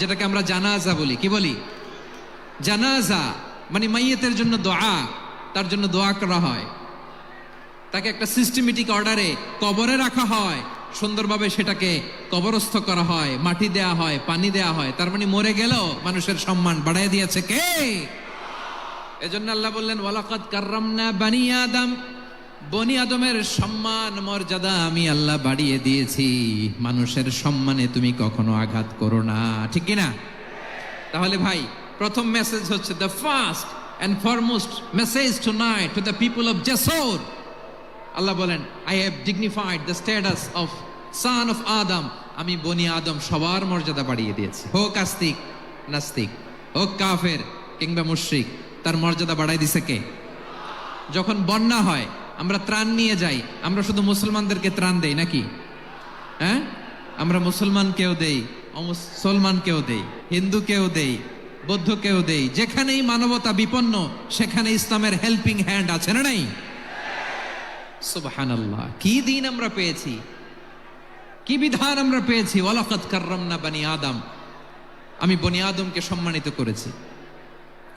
যেটাকে আমরা জানাজা বলি। কি বলি? জানাজা মানে মাইয়েতের জন্য দোয়া, তার জন্য দোয়া করা হয়, তাকে একটা সিস্টেমেটিক অর্ডারে কবরে রাখা হয়, সুন্দরভাবে সেটাকে কবরস্থ করা হয়, মাটি দেয়া হয়, পানি দেয়া হয়। তার মানে মরে গেলেও মানুষের সম্মান বাড়ায় দিয়েছে কে? এজন্য আল্লাহ বললেন ওয়ালাকাদ কাররামনা বানি আদম, বনি আদমের সম্মান মর্যাদা আমি আল্লাহ বাড়িয়ে দিয়েছি। মানুষের সম্মানে তুমি কখনো আঘাত করো না, ঠিক কিনা? তাহলে ভাই, প্রথম মেসেজ হচ্ছে the first and foremost message tonight to the people of জাসর। আল্লাহ বলেন I have dignified the status of son of Adam. আমি বনি আদম সবার মর্যাদা বাড়িয়ে দিয়েছি, হোক আস্তিক নাস্তিক, হোক কাফের কিংবা মুশরিক, তার মর্যাদা বাড়াই দিছে কে? যখন বন্যা হয় আমরা ত্রাণ নিয়ে যাই, আমরা শুধু মুসলমানদেরকে ত্রাণ দেই নাকি? হ্যাঁ, আমরা মুসলমানকেও দেই, অমুসলমানকেও দেই, হিন্দুকেও দেই, বৌদ্ধকেও দেই। যেখানেই মানবতা বিপন্ন সেখানে ইসলামের হেল্পিং হ্যান্ড আছে না নাই? সুবহানাল্লাহ, কি দিন আমরা পেয়েছি, কি বিধান আমরা পেয়েছি। ওয়ালাকাদ কাররামনা বানি আদম, আমি বনি আদমকে সম্মানিত করেছি।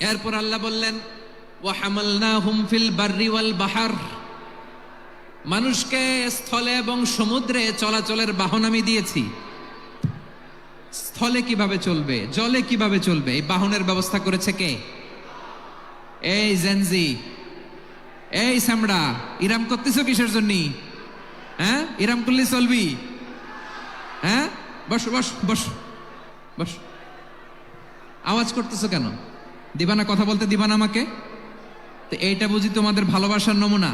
এরপর আল্লাহ বললেন ওয়া হামালনাহুম ফিল বাররি ওয়াল বাহর, মানুষকে স্থলে এবং সমুদ্রে চলাচলের বাহন আমি দিয়েছি। স্থলে কিভাবে চলবে, জলে কিভাবে চলবে, এই বাহনের ব্যবস্থা করেছে কে? এই জেনজি, এই সামড়া, ইরাম করতেছো কিসের জন্য? হ্যাঁ, ইরাম করলে চলবি? হ্যাঁ, বস বস বস বস, আওয়াজ করতেছো কেন? দিবানা, কথা বলতে দিবানা আমাকে? তো এইটা বুঝি তোমাদের ভালোবাসার নমুনা?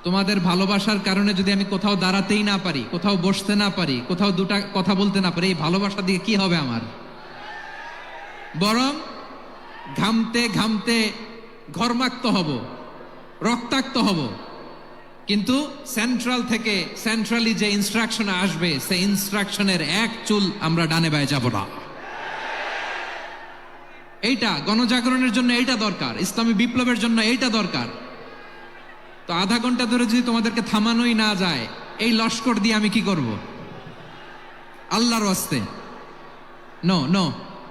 তোমাদের ভালোবাসার কারণে যদি আমি কোথাও দাঁড়াতেই না পারি, কোথাও বসতে না পারি, কোথাও দুটা কথা বলতে না পারি, এই ভালোবাসা দিয়ে কি হবে আমার? বরং ঘামতে ঘামতে ঘর্মাক্ত হব, রক্তাক্ত হব। কিন্তু সেন্ট্রাল থেকে, সেন্ট্রালি যে ইনস্ট্রাকশন আসবে, সেই ইনস্ট্রাকশনের এক চুল আমরা ডানে বায়ে যাব না। এইটা গণজাগরণের জন্য এইটা দরকার, ইসলামী বিপ্লবের জন্য এইটা দরকার। তো আধা ঘন্টা ধরে যদি তোমাদেরকে থামানোই না যায়, এই লস্কর দিয়ে আমি কি করব? আল্লাহর ওয়াস্তে নো নো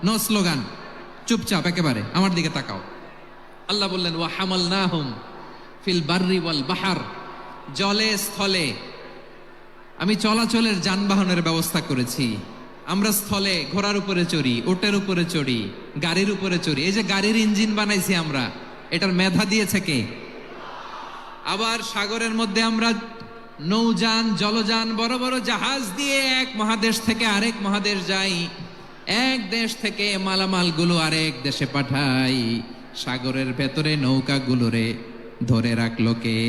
নো স্লোগান, চুপচাপ একেবারে আমার দিকে তাকাও। আল্লাহ বললেন ওয়া হামালনাহুম ফিল বাররি ওয়াল বাহর, জলে স্থলে আমি চলাচলের যানবাহনের ব্যবস্থা করেছি। আমরা স্থলে ঘোড়ার উপরে চড়ি, ওটের উপরে চড়ি, গাড়ির উপরে চড়ি। এই যে গাড়ির ইঞ্জিন বানাইছি আমরা, এটার মেধা দিয়েছে কে? আবার সাগরের মধ্যে আমরা নৌযান, জলযান, বড় বড় জাহাজ দিয়ে এক মহাদেশ থেকে আরেক মহাদেশ যাই, এক দেশ থেকে মালামালগুলো আরেক দেশে পাঠাই। সাগরের ভেতরে নৌকাগুলোরে ধরে রাখলো কে?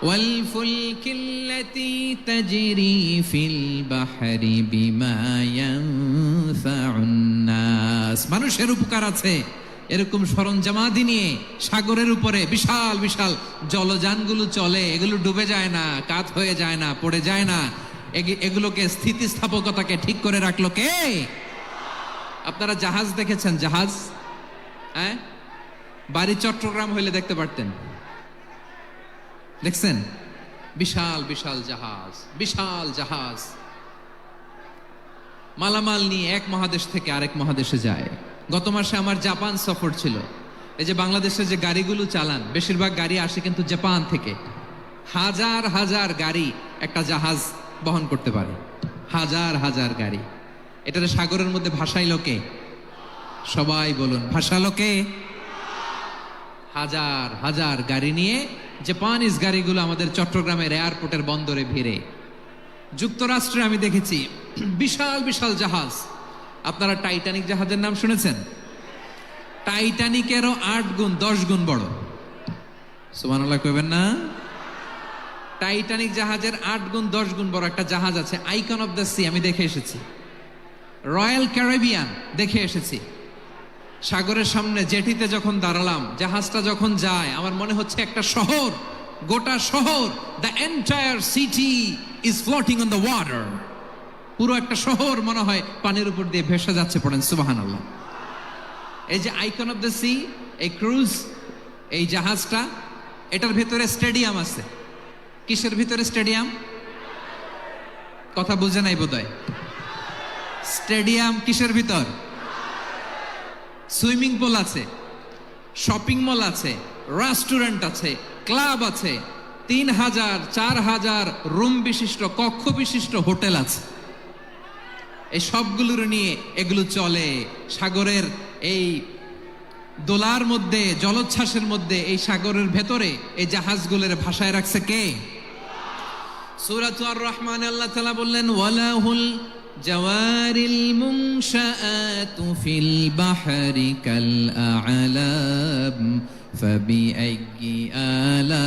والفلك التي تجري في البحر بما ينفع الناس, মানুষের উপকার আছে এরকম সরঞ্জামাদি নিয়ে সাগরের উপরে বিশাল বিশাল জলযানগুলো চলে। এগুলো ডুবে যায় না, কাত হয়ে যায় না, পড়ে যায় না। এগুলোকে স্থিতিস্থাপকতাকে ঠিক করে রাখলো কে? আপনারা জাহাজ দেখেছেন? জাহাজ, হ্যাঁ, বাড়ি চট্টগ্রাম হইলে দেখতে পারতেন। দেখছেন? বিশাল বিশাল জাহাজ, বিশাল জাহাজ মালামাল নিয়ে এক মহাদেশ থেকে আরেক মহাদেশে যায়। গত মাসে আমার জাপান সফর ছিল। এই যে বাংলাদেশে যে গাড়িগুলো চালান, বেশিরভাগ গাড়ি আসে কিন্তু জাপান থেকে। হাজার হাজার গাড়ি একটা জাহাজ বহন করতে পারে, হাজার হাজার গাড়ি। এটারে সাগরের মধ্যে ভাসাইলো কে? সবাই বলুন, ভাসালো কে? হাজার হাজার গাড়ি নিয়ে জাপানিজ গাড়িগুলো আমাদের চট্টগ্রামের এয়ারপোর্টের বন্দরে ভিড়ে। যুক্তরাষ্ট্রে আমি দেখেছি বিশাল বিশাল জাহাজ। আপনারা টাইটানিক জাহাজের নাম শুনেছেন? টাইটানিকেরও 8 গুণ 10 গুণ বড়। সুবহানাল্লাহ কইবেন না? টাইটানিক জাহাজের 8 গুণ 10 গুণ বড় একটা জাহাজ আছে, আইকন অফ দ্য সি, আমি দেখে এসেছি। রয়্যাল ক্যারিবিয়ান দেখে এসেছি। সাগরের সামনে জেটিতে যখন দাঁড়ালাম, জাহাজটা যখন যায়, আমার মনে হচ্ছে একটা শহর, গোটা শহর, the entire city is floating on the water. পুরো একটা শহর মনে হয় পানির উপর দিয়ে ভেসে যাচ্ছে। পড়েন সুবহানাল্লাহ। এই যে আইকন অফ দ্য সি, এই ক্রুজ, এই জাহাজটা, এটার ভিতরে স্টেডিয়াম আছে। কিসের ভিতরে স্টেডিয়াম? কথা বুঝে নাই বোধহয়। স্টেডিয়াম কিসের ভিতর? সুইমিং পুল আছে, শপিং মল আছে, রেস্টুরেন্ট আছে, ক্লাব আছে, 3000 4000 রুম বিশিষ্ট, কক্ষ বিশিষ্ট হোটেল আছে। এই সবগুলোর নিয়ে এগুলো চলে সাগরের এই দোলার মধ্যে, জলোচ্ছ্বাসের মধ্যে, এই সাগরের ভেতরে এই জাহাজগুলোর ভাষায় রাখছে কে? সূরাত আর-রহমান আল্লাহ তাআলা বললেন, ওয়ালাহুল জাওয়ারিল মুনশাআতু ফিল বাহরি কাল আ'লাম ফাবিআইয়ি আলা,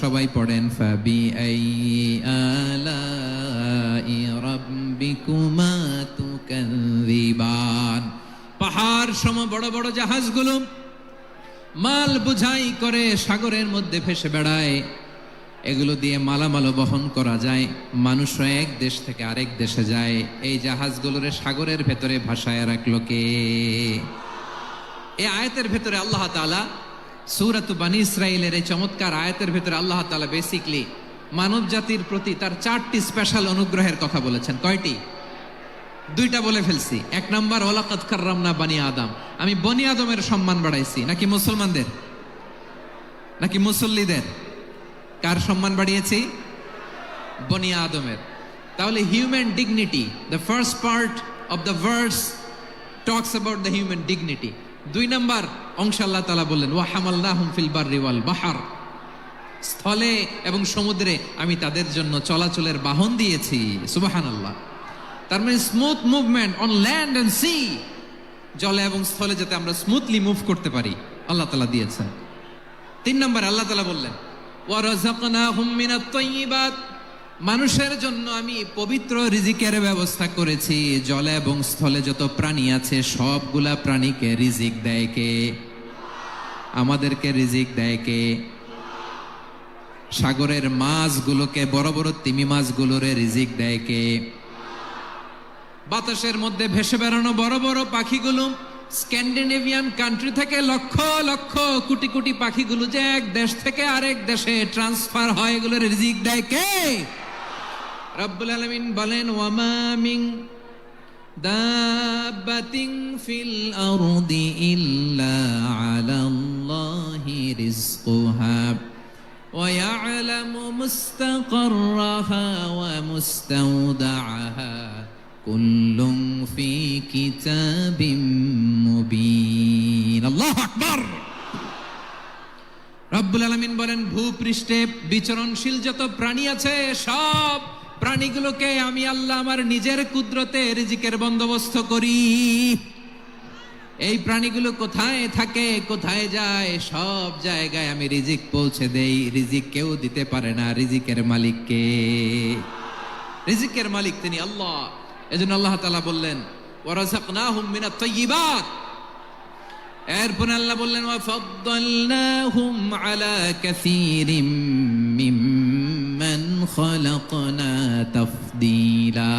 সবাই পড়েন, ফাবিআইয়ি আলাই রাব্বিকুমা তুকাযিবান। পাহাড় সম বড় বড় জাহাজগুলো মাল বোঝাই করে সাগরের মধ্যে ভেসে বেড়ায়। এগুলো দিয়ে মালামাল বহন করা যায়, মানুষরা এক দেশ থেকে আরেক দেশে যায়। এই জাহাজগুলোরে সাগরের ভেতরে ভাসায় রাখলো কে? এই আয়াতের ভেতরে আল্লাহ তাআলা সূরাত বানী ইসরাঈলের এই চমৎকার আয়াতের ভেতরে আল্লাহ তাআলা বেসিকলি মানব জাতির প্রতি তার 4টি স্পেশাল অনুগ্রহের কথা বলেছেন। কয়টি? 2টা বলে ফেলছি। 1 নাম্বার, ওয়ালাকাদ কাররামনা বানি আদম, আমি বনি আদমের সম্মান বাড়াইছি। নাকি মুসলমানদের? নাকি মুসল্লিদের? কার সম্মান বাড়িয়েছি? বনি আদমের। তাহলে human dignity, the first part of the verse talks about the human dignity. 2 number অংশ আল্লাহ তাআলা বললেন, ওয়া হামালনাহুম ফিল বাররি ওয়াল বাহর, স্থলে এবং সমুদ্রে আমি তাদের জন্য চলাচলের বাহন দিয়েছি। সুবহানাল্লাহ। তার মানে smooth movement on land and sea, জলে এবং স্থলে যাতে আমরা স্মুথলি মুভ করতে পারি আল্লাহ তাআলা দিয়েছেন। 3 নাম্বার আল্লাহ তাআলা বললেন, ওয়া রাযাকনাহুম মিনাত তাইয়্যিবাত, মানুষের জন্য আমি পবিত্র রিজিকের ব্যবস্থা করেছি। জলে এবং স্থলে যত প্রাণী আছে সবগুলা প্রাণীকে রিজিক দেয় কে? আমাদেরকে রিজিক দেয় কে? সাগরের মাছগুলোকে, বড় বড় তিমি মাছগুলোরে রিজিক দেয় কে? বাতাসের মধ্যে ভেসে বেড়ানো বড় বড় পাখিগুলো, স্ক্যান্ডিনেভিয়ান কান্ট্রি থেকে লক্ষ লক্ষ কোটি কোটি পাখিগুলো যে এক দেশ থেকে আরেক দেশে ট্রান্সফার হয়, এগুলোর রিজিক দেয় কে? রব্বুল আলামিন বলেন, ওয়ামা মিন দাব্বাতিন ফিল আরদি ইল্লা আলাল্লাহি রিজকুহা ওয়া ইয়ালামু মুস্তাকাররাহা ওয়া মুস্তাওদাআহা কুল্লুম ফি কিতাবিম মুবিন। আল্লাহু আকবার। রব্বুল আলামিন বলেন, ভূপৃষ্ঠে বিচরণশীল যত প্রাণী আছে সব প্রাণীগুলোকে আমি আল্লাহ আমার নিজের কুদরতে রিজিকের বন্দোবস্ত করি। এই প্রাণীগুলো কোথায় থাকে, কোথায় যায়, সব জায়গায় আমি রিজিক পৌঁছে দেই। রিজিক কেউ দিতে পারে না, রিজিকের মালিক কে? রিজিকের মালিক তিনি আল্লাহ। এজন্য আল্লাহ তাআলা বললেন, ওয়া রাযাকনাহুম মিনাত তাইয়্যিবাত। এরপর আল্লাহ বললেন, ওয়া ফাদ্দালনাহুম আলা কাসীরিম মিম্মান খালাকনা তাফদীলা।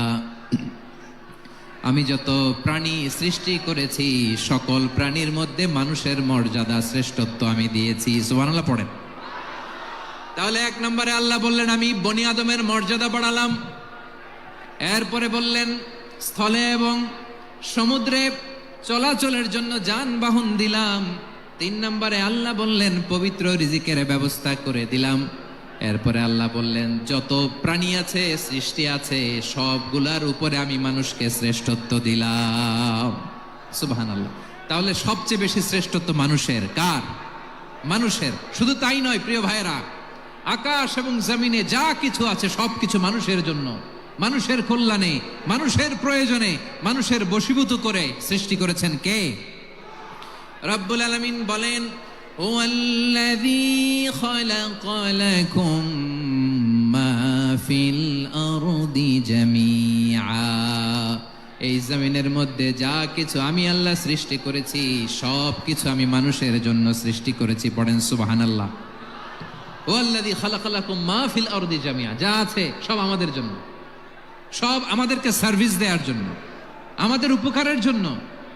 আমি যত প্রাণী সৃষ্টি করেছি সকল প্রাণীর মধ্যে মানুষের মর্যাদা, শ্রেষ্ঠত্ব আমি দিয়েছি। সুবহানাল্লাহ পড়েন। তাহলে 1 নম্বরে আল্লাহ বললেন, আমি বনি আদমের মর্যাদা বাড়ালাম। এরপরে বললেন, স্থলে এবং সমুদ্রে চলাচলের জন্য যানবাহন দিলাম। 3 নম্বরে আল্লাহ বললেন, পবিত্র রিজিকের ব্যবস্থা করে দিলাম। এরপরে আল্লাহ বললেন, যত প্রাণী আছে, সৃষ্টি আছে, সবগুলার উপরে আমি মানুষকে শ্রেষ্ঠত্ব দিলাম। সুবহানাল্লাহ। তাহলে সবচেয়ে বেশি শ্রেষ্ঠত্ব মানুষের। কার? মানুষের। শুধু তাই নয় প্রিয় ভাইরা, আকাশ এবং জমিনে যা কিছু আছে সবকিছু মানুষের জন্য, মানুষের কল্যাণে, মানুষের প্রয়োজনে, মানুষের বশীভূত করে সৃষ্টি করেছেন কে? রব্বুল আলামিন বলেন, হুয়াল্লাযী খালাকা লাকুম মা ফিল আরদি জামিআ। এই জমিনের মধ্যে যা কিছু আমি আল্লাহ সৃষ্টি করেছি সব কিছু আমি মানুষের জন্য সৃষ্টি করেছি। পড়েন সুবহানাল্লাহ। হুয়াল্লাযী খালাকা লাকুম মা ফিল আরদি জামিআ, যা আছে সব আমাদের জন্য, সব আমাদেরকে সার্ভিস দেওয়ার জন্য, আমাদের উপকারের জন্য,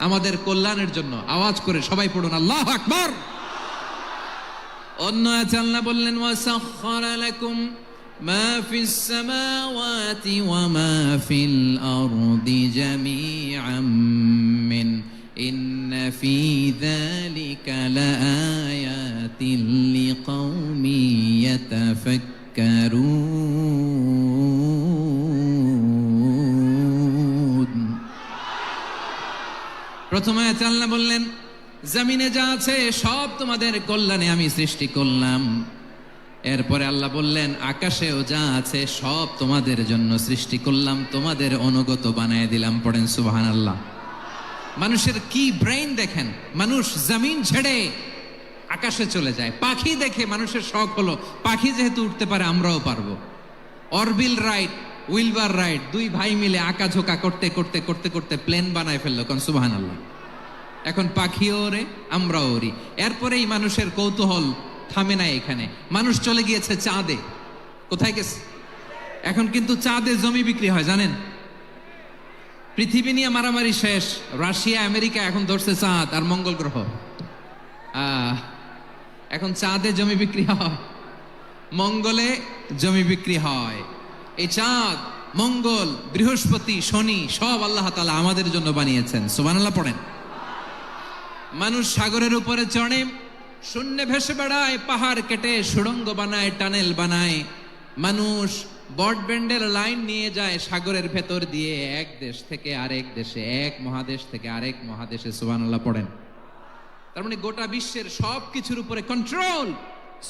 আমাদের কল্যাণের জন্য। আওয়াজ করে সবাই পড়ুন আল্লাহু আকবার। অন্য আয়াতে আল্লাহ বললেন, ওয়াসাখখারা লাকুম ما في السماوات وما في الأرض جميعا من إن في ذلك لآيات لقوم يتفكرون. প্রথম আয়াতে আল্লাহ বললেন জমিনে যা আছে সব তোমাদের কল্যাণে আমি সৃষ্টি করলাম। এরপরে আল্লাহ বললেন আকাশেও যা আছে সব তোমাদের জন্য সৃষ্টি করলাম, তোমাদের অনুগত বানিয়ে দিলাম। পড়েন সুবহানাল্লাহ। মানুষের কি ব্রেইন দেখেন, মানুষ জমিন ছেড়ে আকাশে চলে যায়। পাখি দেখে মানুষের শখ হলো পাখি যেহেতু উঠতে পারে আমরাও পারবো। অরবিল রাইট, উইলবার রাইট, দুই ভাই মিলে আঁকাঝোঁকা করতে করতে করতে করতে প্লেন বানায় ফেললো। কোন সুবহানাল্লাহ। এখন পাখিও ওরে, আমরাও ওরি। এরপরেই মানুষের কৌতূহল থামে না এখানে, মানুষ চলে গিয়েছে চাঁদে। কোথায় গেছে? এখন কিন্তু চাঁদে জমি বিক্রি হয় জানেন। পৃথিবী নিয়ে মারামারি শেষ, রাশিয়া আমেরিকা এখন ধরছে চাঁদ আর মঙ্গল গ্রহ। এখন চাঁদে জমি বিক্রি হয়, মঙ্গলে জমি বিক্রি হয়। এই চাঁদ, মঙ্গল, বৃহস্পতি, শনি সব আল্লাহ তাআলা আমাদের জন্য বানিয়েছেন। সুবহানাল্লাহ পড়েন। মানুষ সাগরের উপরে চড়ে, শূন্যে ভেসে বেড়ায়, পাহাড় কেটে সুড়ঙ্গ বানায়, টানেল বানায়। মানুষ ব্রডব্যান্ডের লাইন নিয়ে যায় সাগরের ভেতর দিয়ে, এক দেশ থেকে আরেক দেশে, এক মহাদেশ থেকে আরেক মহাদেশে। সুবহানাল্লাহ পড়েন। তার মানে গোটা বিশ্বের সব কিছুর উপরে control,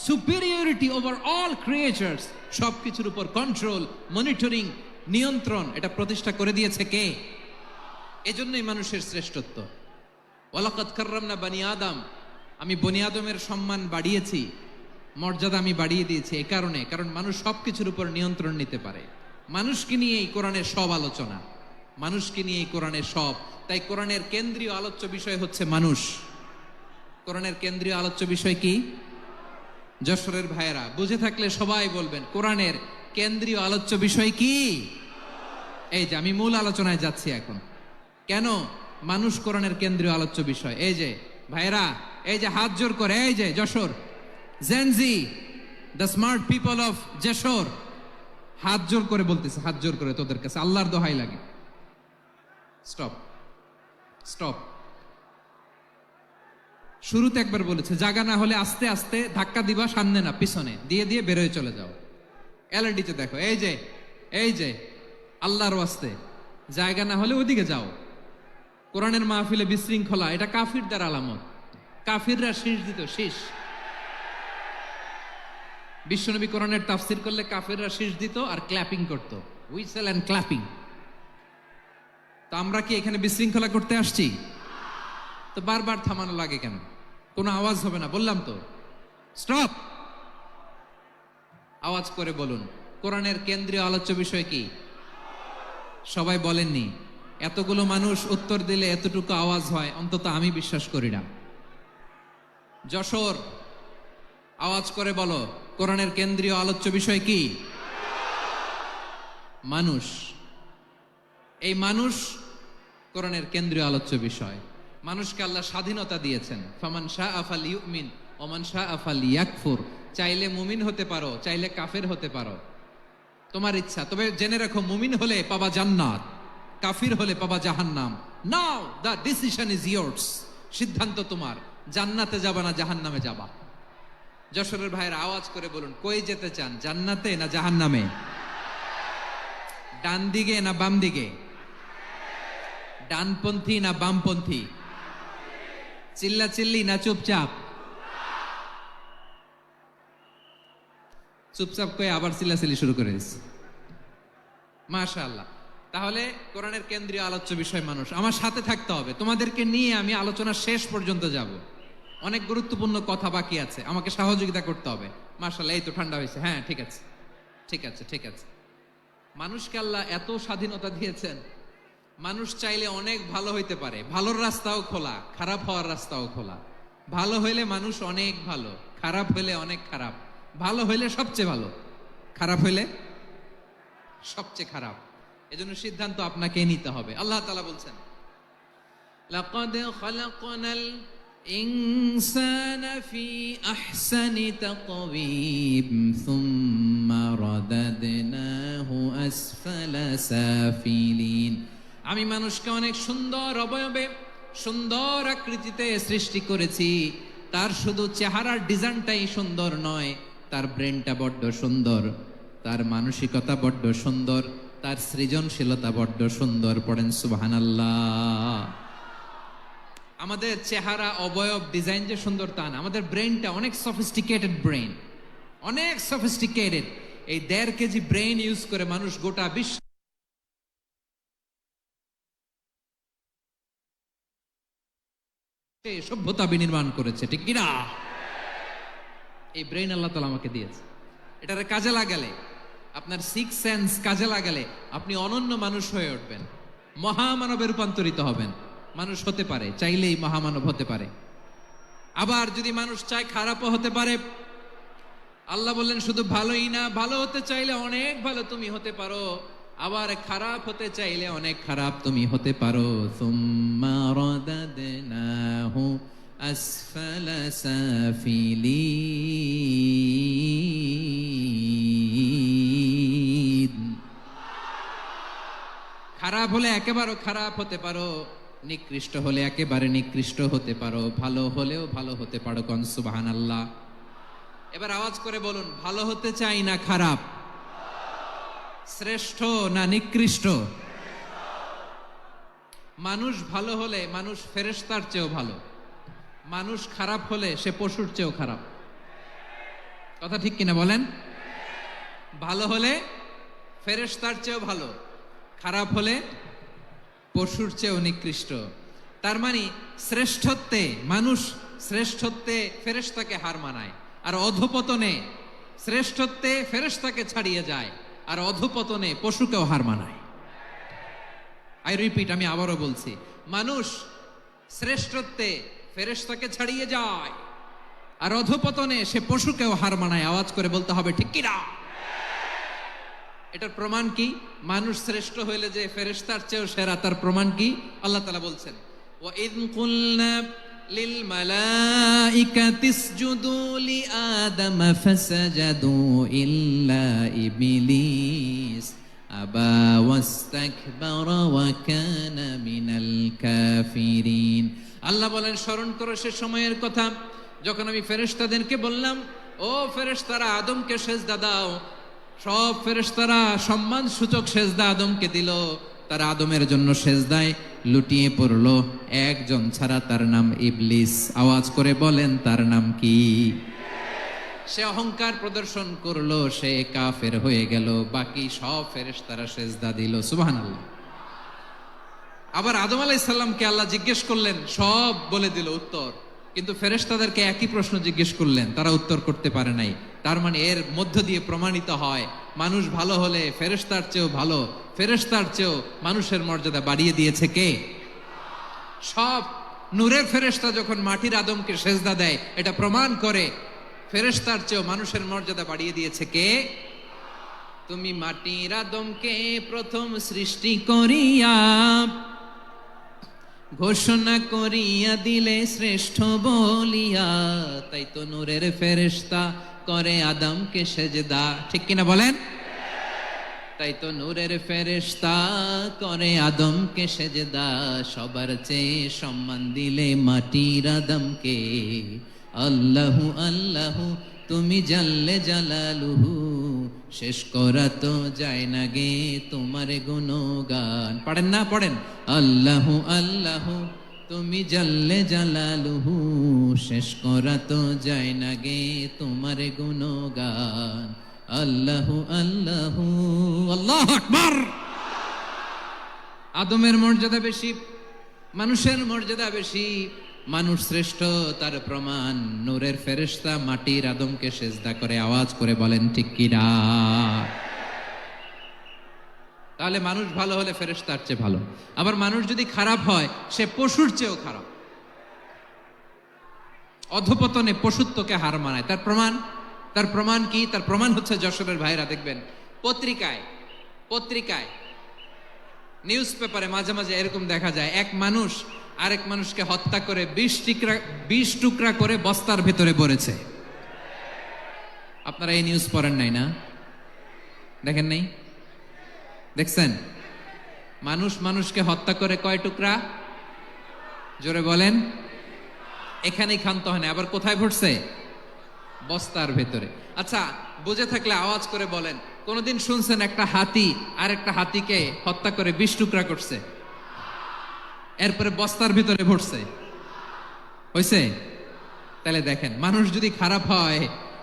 superiority over all creatures, সব কিছুর উপর কন্ট্রোল, মনিটরিং, নিয়ন্ত্রণ, এটা প্রতিষ্ঠা করে দিয়েছে কে? এজন্যই মানুষের শ্রেষ্ঠত্ব। ওয়ালাকাদ কাররামনা বানি আদম, আমি বনি আদমের সম্মান বাড়িয়েছি, মর্যাদা আমি বাড়িয়ে দিয়েছি। এই কারণে, কারণ মানুষ সবকিছুর উপর নিয়ন্ত্রণ নিতে পারে। মানুষকে নিয়ে এই কোরআনের সব আলোচনা, মানুষকে নিয়ে এই কোরআনের সব। তাই কোরআনের কেন্দ্রীয় আলোচ্য বিষয় হচ্ছে মানুষ। কোরআনের কেন্দ্রীয় আলোচ্য বিষয় কি? যশোরের ভাইয়েরা বুঝে থাকলে সবাই বলবেন কোরআনের কেন্দ্রীয় আলোচ্য বিষয় কি? এই যে আমি মূল আলোচনায় যাচ্ছি এখন। কেন মানুষ কোরআনের কেন্দ্রীয় আলোচ্য বিষয়? এই যে ভাইয়েরা, এই যে হাত জোর করে, এই যে Jessore Gen Z, the smart people of Jessore, হাত জোর করে বলতেছে, হাত জোর করে তোদের কাছে আল্লাহর দোহাই লাগে, স্টপ স্টপ। শুরুতে একবার বলেছে জায়গা না হলে আস্তে আস্তে ধাক্কা দিবা, সামনে না পিছনে, দিয়ে দিয়ে বেরোয় চলে যাও। এলইডিতে দেখো, এই যে আল্লাহর ওয়াস্তে জায়গা না হলে ওদিকে যাও। কোরআনের মাহফিলে বিশৃঙ্খলা, এটা কাফিরদের আলামত। কাফিররা শীষ দিত, শীষ। বিশ্বনবী কোরআনের তাফসির করলে কাফিররা শীষ দিত আর ক্ল্যাপিং করত, হুইসেল এন্ড ক্ল্যাপিং। তো আমরা কি এখানে বিশৃঙ্খলা করতে আসছি? তো বারবার থামানো লাগে কেন? কোনো আওয়াজ হবে না, বললাম তো স্টপ। আওয়াজ করে বলুন কোরআনের কেন্দ্রীয় আলোচ্য বিষয় কি? সবাই বলেননি। এতগুলো মানুষ উত্তর দিলে এতটুকু আওয়াজ হয়, অন্তত আমি বিশ্বাস করি না। যশোর আওয়াজ করে বলো কোরআনের কেন্দ্রীয় আলোচ্য বিষয় কি? মানুষ। এই মানুষ কোরআনের কেন্দ্রীয় আলোচ্য বিষয়। মানুষকে আল্লাহ স্বাধীনতা দিয়েছেন। ফামান শাআ ফালইউমিন ওয়া মান শাআ ফালইয়াকফুর। চাইলে মুমিন হতে পারো, চাইলে কাফের হতে পারো, তোমার ইচ্ছা। তবে জেনে রাখো মুমিন হলে পাবা জান্নাত, কাফির হলে পাবা জাহান্নাম। নাও দ্য ডিসিশন ইজ ইয়ার্স। সিদ্ধান্ত তোমার, জান্নাতে যাবা না জাহান্নামে যাবা। যশোরের ভাইয়ের আওয়াজ করে বলুন কই যেতে চান, জান্নাতে না জাহান্নামে? ডান দিকে না বাম দিকে? ডানপন্থী না বামপন্থী? চিল্লা চিল্লি না চুপচাপ? চুপচাপ কয়ে আবার চিল্লাচিল্লি শুরু করে দিচ্ছে। মাশাআল্লাহ। তাহলে কোরআনের কেন্দ্রীয় আলোচ্য বিষয় মানুষ। আমার সাথে থাকতে হবে, তোমাদেরকে নিয়ে আমি আলোচনা শেষ পর্যন্ত যাব। অনেক গুরুত্বপূর্ণ কথা বাকি আছে, আমাকে সহযোগিতা করতে হবে। মাশাআল্লাহ, এই তো ঠান্ডা হয়েছে। হ্যাঁ ঠিক আছে ঠিক আছে ঠিক আছে। মানুষকে আল্লাহ এত স্বাধীনতা দিয়েছেন, মানুষ চাইলে অনেক ভালো হইতে পারে। ভালোর রাস্তাও খোলা, খারাপ হওয়ার রাস্তাও খোলা। ভালো হইলে মানুষ অনেক ভালো, খারাপ হইলে অনেক খারাপ। ভালো হইলে সবচেয়ে ভালো, খারাপ হইলে সবচেয়ে খারাপ। এজন্য সিদ্ধান্ত আপনাকে নিতে হবে। আল্লাহ তাআলা বলছেন লাকাদ খালাকনাল ইনসানা ফি আহসানি তাকওয়িম সুম্মা সুম্মা রাদাদনাহু আসফালা সাফিলিন। আমি মানুষকে অনেক সুন্দর অবয়বে, সুন্দর আকৃতিতে সৃষ্টি করেছি। তার শুধু চেহারার ডিজাইনটাই সুন্দর নয়, তার ব্রেনটা বড্ড সুন্দর, তার মানসিকতা বড্ড সুন্দর, তার সৃজনশীলতা বড্ড সুন্দর। পড়েন সুবহানাল্লাহ। আমাদের চেহারা, অবয়ব, ডিজাইন যে সুন্দর তা না, আমাদের ব্রেনটা অনেক সফিস্টিকেটেড ব্রেন, অনেক সফিস্টিকেটেড। এই 1.5 কেজি ব্রেন ইউজ করে মানুষ গোটা বিশ্ব সভ্যতা বিনির্মাণ করেছে, ঠিক কিনা? এই ব্রেন আল্লাহ তাআলা আমাকে দিয়েছে। এটারে কাজে লাগালে, আপনার 6 সেন্স কাজে লাগালে আপনি অনন্য মানুষ হয়ে উঠবেন, মহামানবে রূপান্তরিত হবেন। মানুষ হতে পারে, চাইলেই মহামানব হতে পারে। আবার যদি মানুষ চায় খারাপও হতে পারে। আল্লাহ বললেন শুধু ভালোই না, ভালো হতে চাইলে অনেক ভালো তুমি হতে পারো, আবার খারাপ হতে চাইলে অনেক খারাপ তুমি হতে পারো। সুম্মা রাদাদনাহু আসফালা সাফিলিন। খারাপ হলে একেবারে খারাপ হতে পারো, নিকৃষ্ট হলে একেবারে নিকৃষ্ট হতে পারো, ভালো হলেও ভালো হতে পারো। কোন সুবহানাল্লাহ। এবার আওয়াজ করে বলুন, ভালো হতে চাই না খারাপ, শ্রেষ্ঠ না নিকৃষ্ট? মানুষ ভালো হলে মানুষ ফেরেশতার চেয়েও ভালো, মানুষ খারাপ হলে সে পশুর চেয়েও খারাপ। কথা ঠিক কিনা বলেন? ভালো হলে ফেরেশতার চেয়েও ভালো, খারাপ হলে পশুর চেয়েও নিকৃষ্ট। তার মানে শ্রেষ্ঠত্বে মানুষ, শ্রেষ্ঠত্বে ফেরেশতাকে হার মানায়, আর অধপতনে শ্রেষ্ঠত্বে ফেরেশতাকে ছাড়িয়ে যায়, আর অধপতনে পশুকেও হার মানায়। আই রিপিট, আমি আবারও বলছি, মানুষ শ্রেষ্ঠত্বে ফেরেশতাকে ছাড়িয়ে যায়, আর অধপতনে সে পশুকেও হার মানায়। আওয়াজ করে বলতে হবে ঠিক কিনা? এটার প্রমাণ কি? মানুষ শ্রেষ্ঠ হইলে যে ফেরেশতার চেয়েও সেরা, তার প্রমাণ কি? আল্লাহ তাআলা বলছেন, ওয়া ইয কুলনা লিল মালাইকাতি ইসজুদু লি আদম ফাসাজাদু ইল্লা ইবলিস আবা ওয়াস্তাকবারা ওয়া কানা মিনাল কাফিরিন। আল্লাহ বলেন, স্মরণ করো সে সময়ের কথা যখন আমি ফেরেশতাদেরকে বললাম, ও ফেরেশতারা আদমকে সেজদা দাও। সব ফেরেশতারা সম্মান সূচক সেজদা আদমকে দিল, তারা আদমের জন্য সেজদায় লুটিয়ে পড়লো, একজন ছাড়া, তার নাম ইবলিস। আওয়াজ করে বলেন তার নাম কি? সে অহংকার প্রদর্শন করলো, সে কাফের হয়ে গেল, বাকি সব ফেরেশতারা সেজদা দিল। সুবহানাল্লাহ। আবার আদম আলাইহিস সালামকে আল্লাহ জিজ্ঞেস করলেন, সব বলে দিল উত্তর, কিন্তু ফেরেশতাদেরকে একই প্রশ্ন জিজ্ঞেস করলেন, তারা উত্তর করতে পারে নাই। তার মানে এর মধ্য দিয়ে প্রমাণিত হয়, মানুষ ভালো হলে ফেরেশতার চেয়েও ভালো, ফেরেশতার চেয়েও মানুষের মর্যাদা বাড়িয়ে দিয়েছে কে? সব নূরের ফেরেশতা যখন মাটির আদমকে সেজদা দেয়, এটা প্রমাণ করে ফেরেশতার চেয়েও মানুষের মর্যাদা বাড়িয়ে দিয়েছে কে? তুমি মাটির আদমকে প্রথম সৃষ্টি করিয়া ঘোষণা করিয়া দিলে শ্রেষ্ঠ বলিয়া, তাই তো নূরের ফেরেশতা করে আদমকে সেজদা। ঠিক কিনা বলেন? তাই তো নূরের ফেরেশতা করে আদমকে সেজদা, সবার চেয়ে সম্মান দিলে মাটির আদমকে। আল্লাহু আল্লাহু তুমি জাল্লে জালালুহু, শেষ করা তো যায় না গে তোমার গুণগান। পড়েন না? পড়েন। আল্লাহু আল্লাহু তুমি জাল্লে জালালুহু, শেষ করা তো যায় না গে তোমার গুণগান। আল্লাহু আল্লাহু আল্লাহু আকবার। আদমের মর্যাদা বেশি, মানুষের মর্যাদা বেশি, মানুষ শ্রেষ্ঠ, তার প্রমাণ নূরের ফেরেশতা মাটির আদমকে সেজদা করে। আওয়াজ করে বলেন ঠিক কিনা? তাহলে মানুষ ভালো হলে ফেরেশতার চেয়ে ভালো, আবার মানুষ যদি খারাপ হয় সে পশুর চেয়েও খারাপ, অধপতনে পশুত্বকে হার মানায়। তার প্রমাণ, তার প্রমাণ কি? তার প্রমাণ হচ্ছে যশোরের ভাইরা দেখবেন পত্রিকায় নিউজ পেপারে মাঝে মাঝে এরকম দেখা যায়, এক মানুষ আরেক মানুষকে হত্যা করে 20 টুকরা করে বস্তার ভেতরে পড়েছে। আপনারা এই নিউজ পড়েন নাই না? দেখেন নাই? দেখছেন? মানুষ মানুষকে হত্যা করে কয় টুকরা? জোরে বলেন। এখানেই ক্ষান্ত হয় না, আবার কোথায় ঘটছে? বস্তার ভেতরে। আচ্ছা, বুঝে থাকলে আওয়াজ করে বলেন, কোনদিন শুনছেন একটা হাতি আর একটা হাতিকে হত্যা করে 20 টুকরা করছে, এরপরে বস্তার ভিতরে ভরছে? হইছে? তাহলে দেখেন, মানুষ যদি খারাপ হয়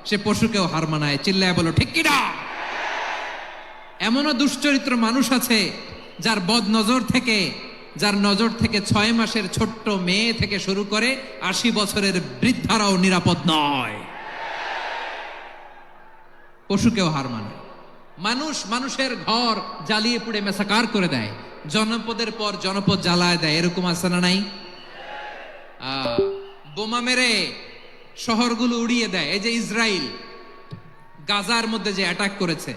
সে পশুকেও হার মানায়। চিল্লায় বলো ঠিক কিনা? এমনও দুশ্চরিত্র মানুষ আছে যার বদ নজর থেকে, যার নজর থেকে 6 মাসের ছোট্ট মেয়ে থেকে শুরু করে 80 বছরের বৃদ্ধারাও নিরাপদ নয়। পশুকেও হার মানায়। মানুষ মানুষের ঘর জ্বালিয়ে পুড়ে মেসাকার করে দেয়, জনপদের পর জনপদ জ্বালায় দেয়। এরকম আছে না নাই? বোমা মেরে শহরগুলো উড়িয়ে দেয়। এই যে ইসরায়েল গাজার মধ্যে যে অ্যাটাক করেছে,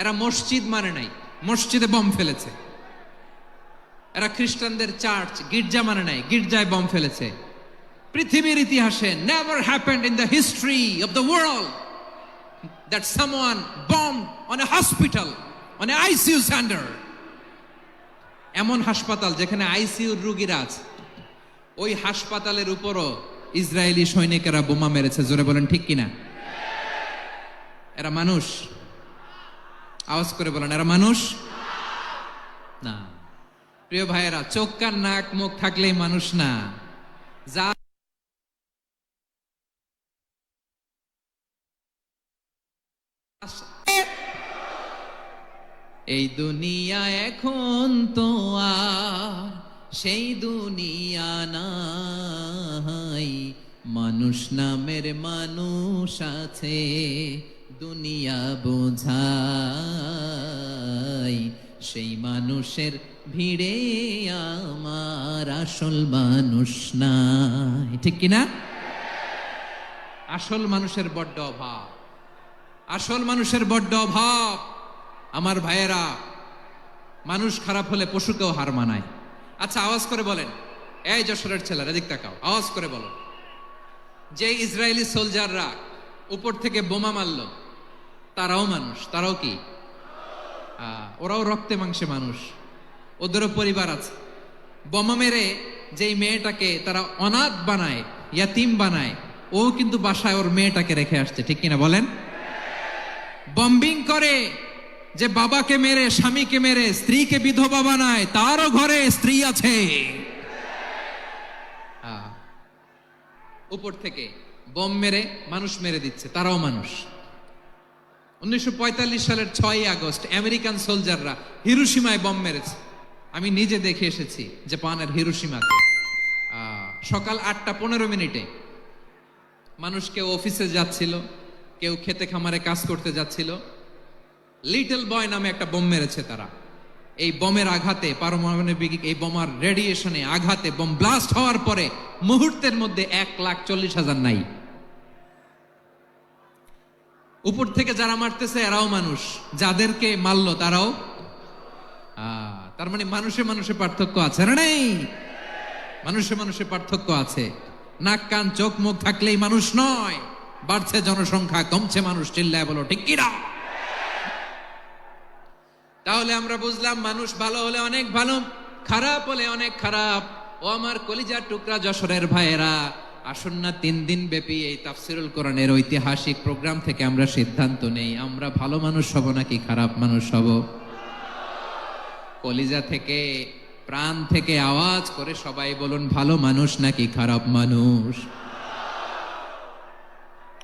এরা মসজিদ মানে নাই, মসজিদে বম ফেলেছে। এরা খ্রিস্টানদের চার্চ গির্জা মানে নাই, গির্জায় বম ফেলেছে। পৃথিবীর ইতিহাসে never happened in the history of the world that someone bombed on a hospital, on a ICU center. এমন হাসপাতাল যেখানে আইসিইউর রোগীরা আছে, ওই হাসপাতালের উপরও ইসরায়েলি সৈনিকেরা বোমা মেরেছে। জোরে বলেন ঠিক কিনা? এরা মানুষ? আওয়াজ করে বলেন, এরা মানুষ না। প্রিয় ভাইয়েরা, চোখ কান নাক মুখ থাকলেই মানুষ না। যা এই দুনিয়া এখন তো আর সেই দুনিয়া নাই, মানুষ নামের মানুষ আছে, দুনিয়া বোঝাই, সেই মানুষের ভিড়ে আমার আসল মানুষ নাই। ঠিক কিনা? আসল মানুষের বড্ড অভাব, আসল মানুষের বড্ড অভাব। আমার ভাইয়েরা, মানুষ খারাপ হলে পশুকেও হার মানায়। আচ্ছা, আওয়াজ করে বলেন, এই যশোরের ছেলেরা এদিক তাকাও, আওয়াজ করে বলো, যে ইসরায়েলি সোলজাররা উপর থেকে বোমা মারল, তারাও মানুষ? তারাও কি? ওরাও রক্তে মাংসে মানুষ, ওদেরও পরিবার আছে। বোমা মেরে যেই মেয়েটাকে তারা অনাথ বানায়, ইয়াতিম বানায়, ও কিন্তু বাসায় ওর মেয়েটাকে রেখে আসছে। ঠিক কিনা বলেন? বম্বিং করে যে বাবাকে মেরে, স্বামীকে মেরে স্ত্রীকে বিধবা বানায়, তারও ঘরে স্ত্রী আছে। উপর থেকে বম মেরে মানুষ মেরে দিচ্ছে, তারাও মানুষ। 1945 সালের 6 আগস্ট আমেরিকান সোলজাররা হিরোশিমায় বম মেরেছে। আমি নিজে দেখে এসেছি জাপানের হিরোশিমাতে। সকাল 8:15 মানুষ কেউ অফিসে যাচ্ছিল, কেউ খেতে খামারে কাজ করতে যাচ্ছিল। লিটল বয় নামে একটা বোম মেরেছে তারা। এই বোমের আঘাতে, পারমাণবিক এই বোমার রেডিয়েশনে আঘাতে, বোম ব্লাস্ট হওয়ার পরে মুহূর্তের মধ্যে 1,40,000 নাই। উপর থেকে যারা মারতেছে এরাও মানুষ, যাদেরকে মারলো তারাও। তার মানে মানুষে মানুষে পার্থক্য আছে না? নেই? মানুষে মানুষে পার্থক্য আছে। নাক কান চোখ মুখ থাকলেই মানুষ নয়। বাড়ছে জনসংখ্যা, কমছে মানুষ। চিল্লায় বলো ঠিক কিনা? তাহলে আমরা বুঝলাম, মানুষ ভালো হলে অনেক ভালো, খারাপ হলে অনেক খারাপ। ও আমার কলিজার টুকরা যশোরের ভাইয়েরা, আসুন না 3 দিন ব্যাপী এই তাফসিরুল কোরআনের ঐতিহাসিক প্রোগ্রাম থেকে আমরা সিদ্ধান্ত নেই, আমরা ভালো মানুষ হব নাকি খারাপ মানুষ হব? কলিজা থেকে, প্রাণ থেকে আওয়াজ করে সবাই বলুন, ভালো মানুষ নাকি খারাপ মানুষ?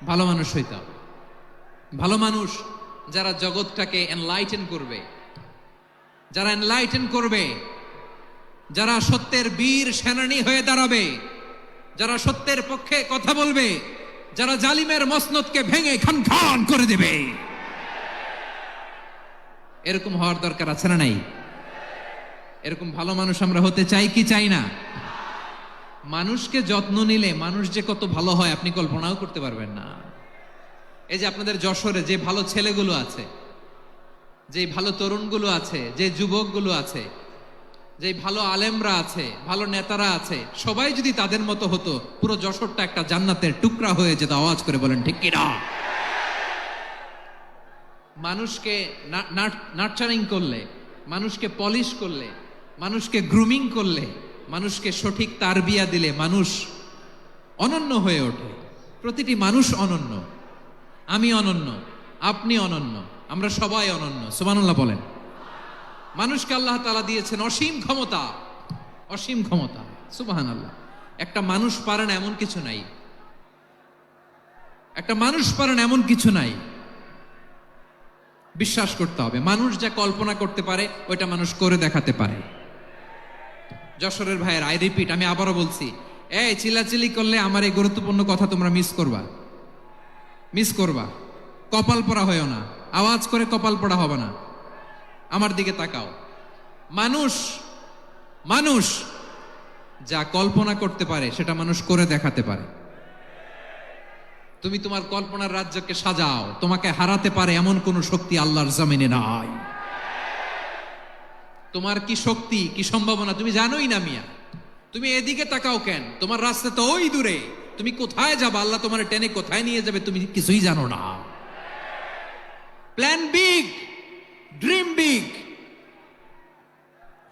ভালো মানুষ হইতে হবে। ভালো মানুষ যারা জগৎটাকে এনলাইটেন করবে, যারা এনলাইটেন করবে, যারা সত্যের বীর সেনানী হয়ে দাঁড়াবে, যারা সত্যের পক্ষে কথা বলবে, যারা জালিমের মসনদকে ভেঙে খান খান করে দেবে। এরকম হওয়ার দরকার আছে না নাই? এরকম ভালো মানুষ আমরা হতে চাই কি চাই না? মানুষকে যত্ন নিলে মানুষ যে কত ভালো হয় আপনি কল্পনাও করতে পারবেন না। এই যে আপনাদের যশোরে যে ভালো ছেলেগুলো আছে, যে ভালো তরুণগুলো আছে, যে যুবকগুলো আছে, যে ভালো আলেমরা আছে, ভালো নেতারা আছে, সবাই যদি তাদের মতো হতো, পুরো যশোরটা একটা জান্নাতের টুকরা হয়ে যেত। আওয়াজ করে বলেন ঠিক কিনা? মানুষকে নার্চারিং করলে, মানুষকে পলিশ করলে, মানুষকে গ্রুমিং করলে, মানুষকে সঠিক তারবিয়া দিলে মানুষ অনন্য হয়ে ওঠে। প্রতিটি মানুষ অনন্য। আমি অনন্য, আপনি অনন্য, আমরা সবাই অনন্য। সুবহানাল্লাহ বলেন। মানুষকে আল্লাহ তাআলা দিয়েছেন অসীম ক্ষমতা, অসীম ক্ষমতা। সুবহানাল্লাহ। একটা মানুষ পারে না এমন কিছু নাই, একটা মানুষ পারে না এমন কিছু নাই। বিশ্বাস করতে হবে, মানুষ যা কল্পনা করতে পারে ওইটা মানুষ করে দেখাতে পারে। যশোরের ভাইয়ের, আই রিপিট, আমি আবারও বলছি, এই চিল্লাচিল্লি করলে আমার এই গুরুত্বপূর্ণ কথা তোমরা মিস করবা, মিস করবা। কপাল পড়া হয়েও না, আওয়াজ করে কপাল পড়া হবে না। আমার দিকে তাকাও। মানুষ, মানুষ যা কল্পনা করতে পারে সেটা মানুষ করে দেখাতে পারে। তুমি তোমার কল্পনার রাজ্যকে সাজাও, তোমাকে হারাতে পারে এমন কোন শক্তি আল্লাহর জমিনে নাই। তোমার কি শক্তি, কি সম্ভাবনা তুমি জানোই না মিয়া। তুমি এদিকে তাকাও কেন? তোমার রাস্তা তো ওই দূরে। তুমি কোথায় যাবে, আল্লাহ তোমার টেনে কোথায় নিয়ে যাবে তুমি কিছুই জানো না। প্ল্যান বিগ, ড্রিম বিগ,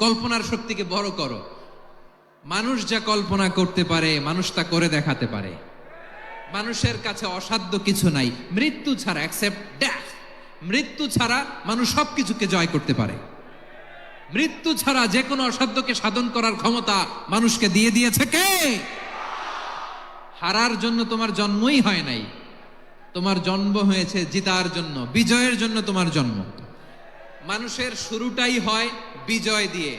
কল্পনার শক্তিকে বড় করো। মানুষ যা কল্পনা করতে পারে মানুষ তা করে দেখাতে পারে। মানুষের কাছে অসাধ্য কিছু নাই, মৃত্যু ছাড়া, এক্সেপ্ট ডেথ। মৃত্যু ছাড়া মানুষ সবকিছুকে জয় করতে পারে। মৃত্যু ছাড়া যে কোনো অসাধ্যকে সাধন করার ক্ষমতা মানুষকে দিয়ে দিয়েছে কে? হারার জন্য তোমার জন্মই হয় নাই, তোমার জন্ম হয়েছে জিতার জন্য, বিজয়ের জন্য তোমার জন্ম। মানুষের শুরুটাই হয় বিজয় দিয়ে।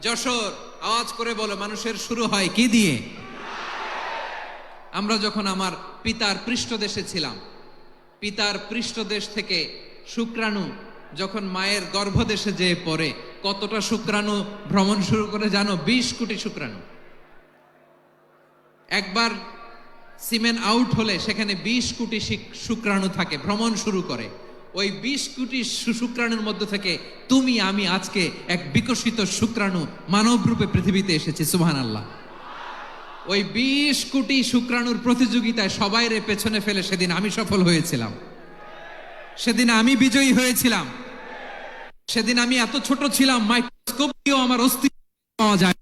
যশোর, আওয়াজ করে বলো, মানুষের শুরু হয় কি দিয়ে? আমরা যখন আমার পিতার পৃষ্ঠদেশে ছিলাম, পিতার পৃষ্ঠদেশ থেকে শুক্রাণু যখন মায়ের গর্ভদেশে যেয়ে পড়ে, কতটা শুক্রাণু ভ্রমণ শুরু করে জানো? 20 কোটি শুক্রাণু। একবার সিমেন আউট হলে সেখানে 20 কোটি শুক্রাণু থাকে, ভ্রমণ শুরু করে। ওই 20 কোটি শুক্রাণুর মধ্যে থেকে তুমি আমি আজকে এক বিকশিত শুক্রাণু মানব রূপে পৃথিবীতে এসেছি। সুবহানাল্লাহ। ওই 20 কোটি শুক্রাণুর প্রতিযোগিতায় সবাই রে পেছনে ফেলে সেদিন আমি সফল হয়েছিলাম, সেদিন আমি বিজয়ী হয়েছিলাম। সেদিন আমি এত ছোট ছিলাম, মাইক্রোস্কোপ দিয়েও আমার অস্তিত্ব পাওয়া যায়।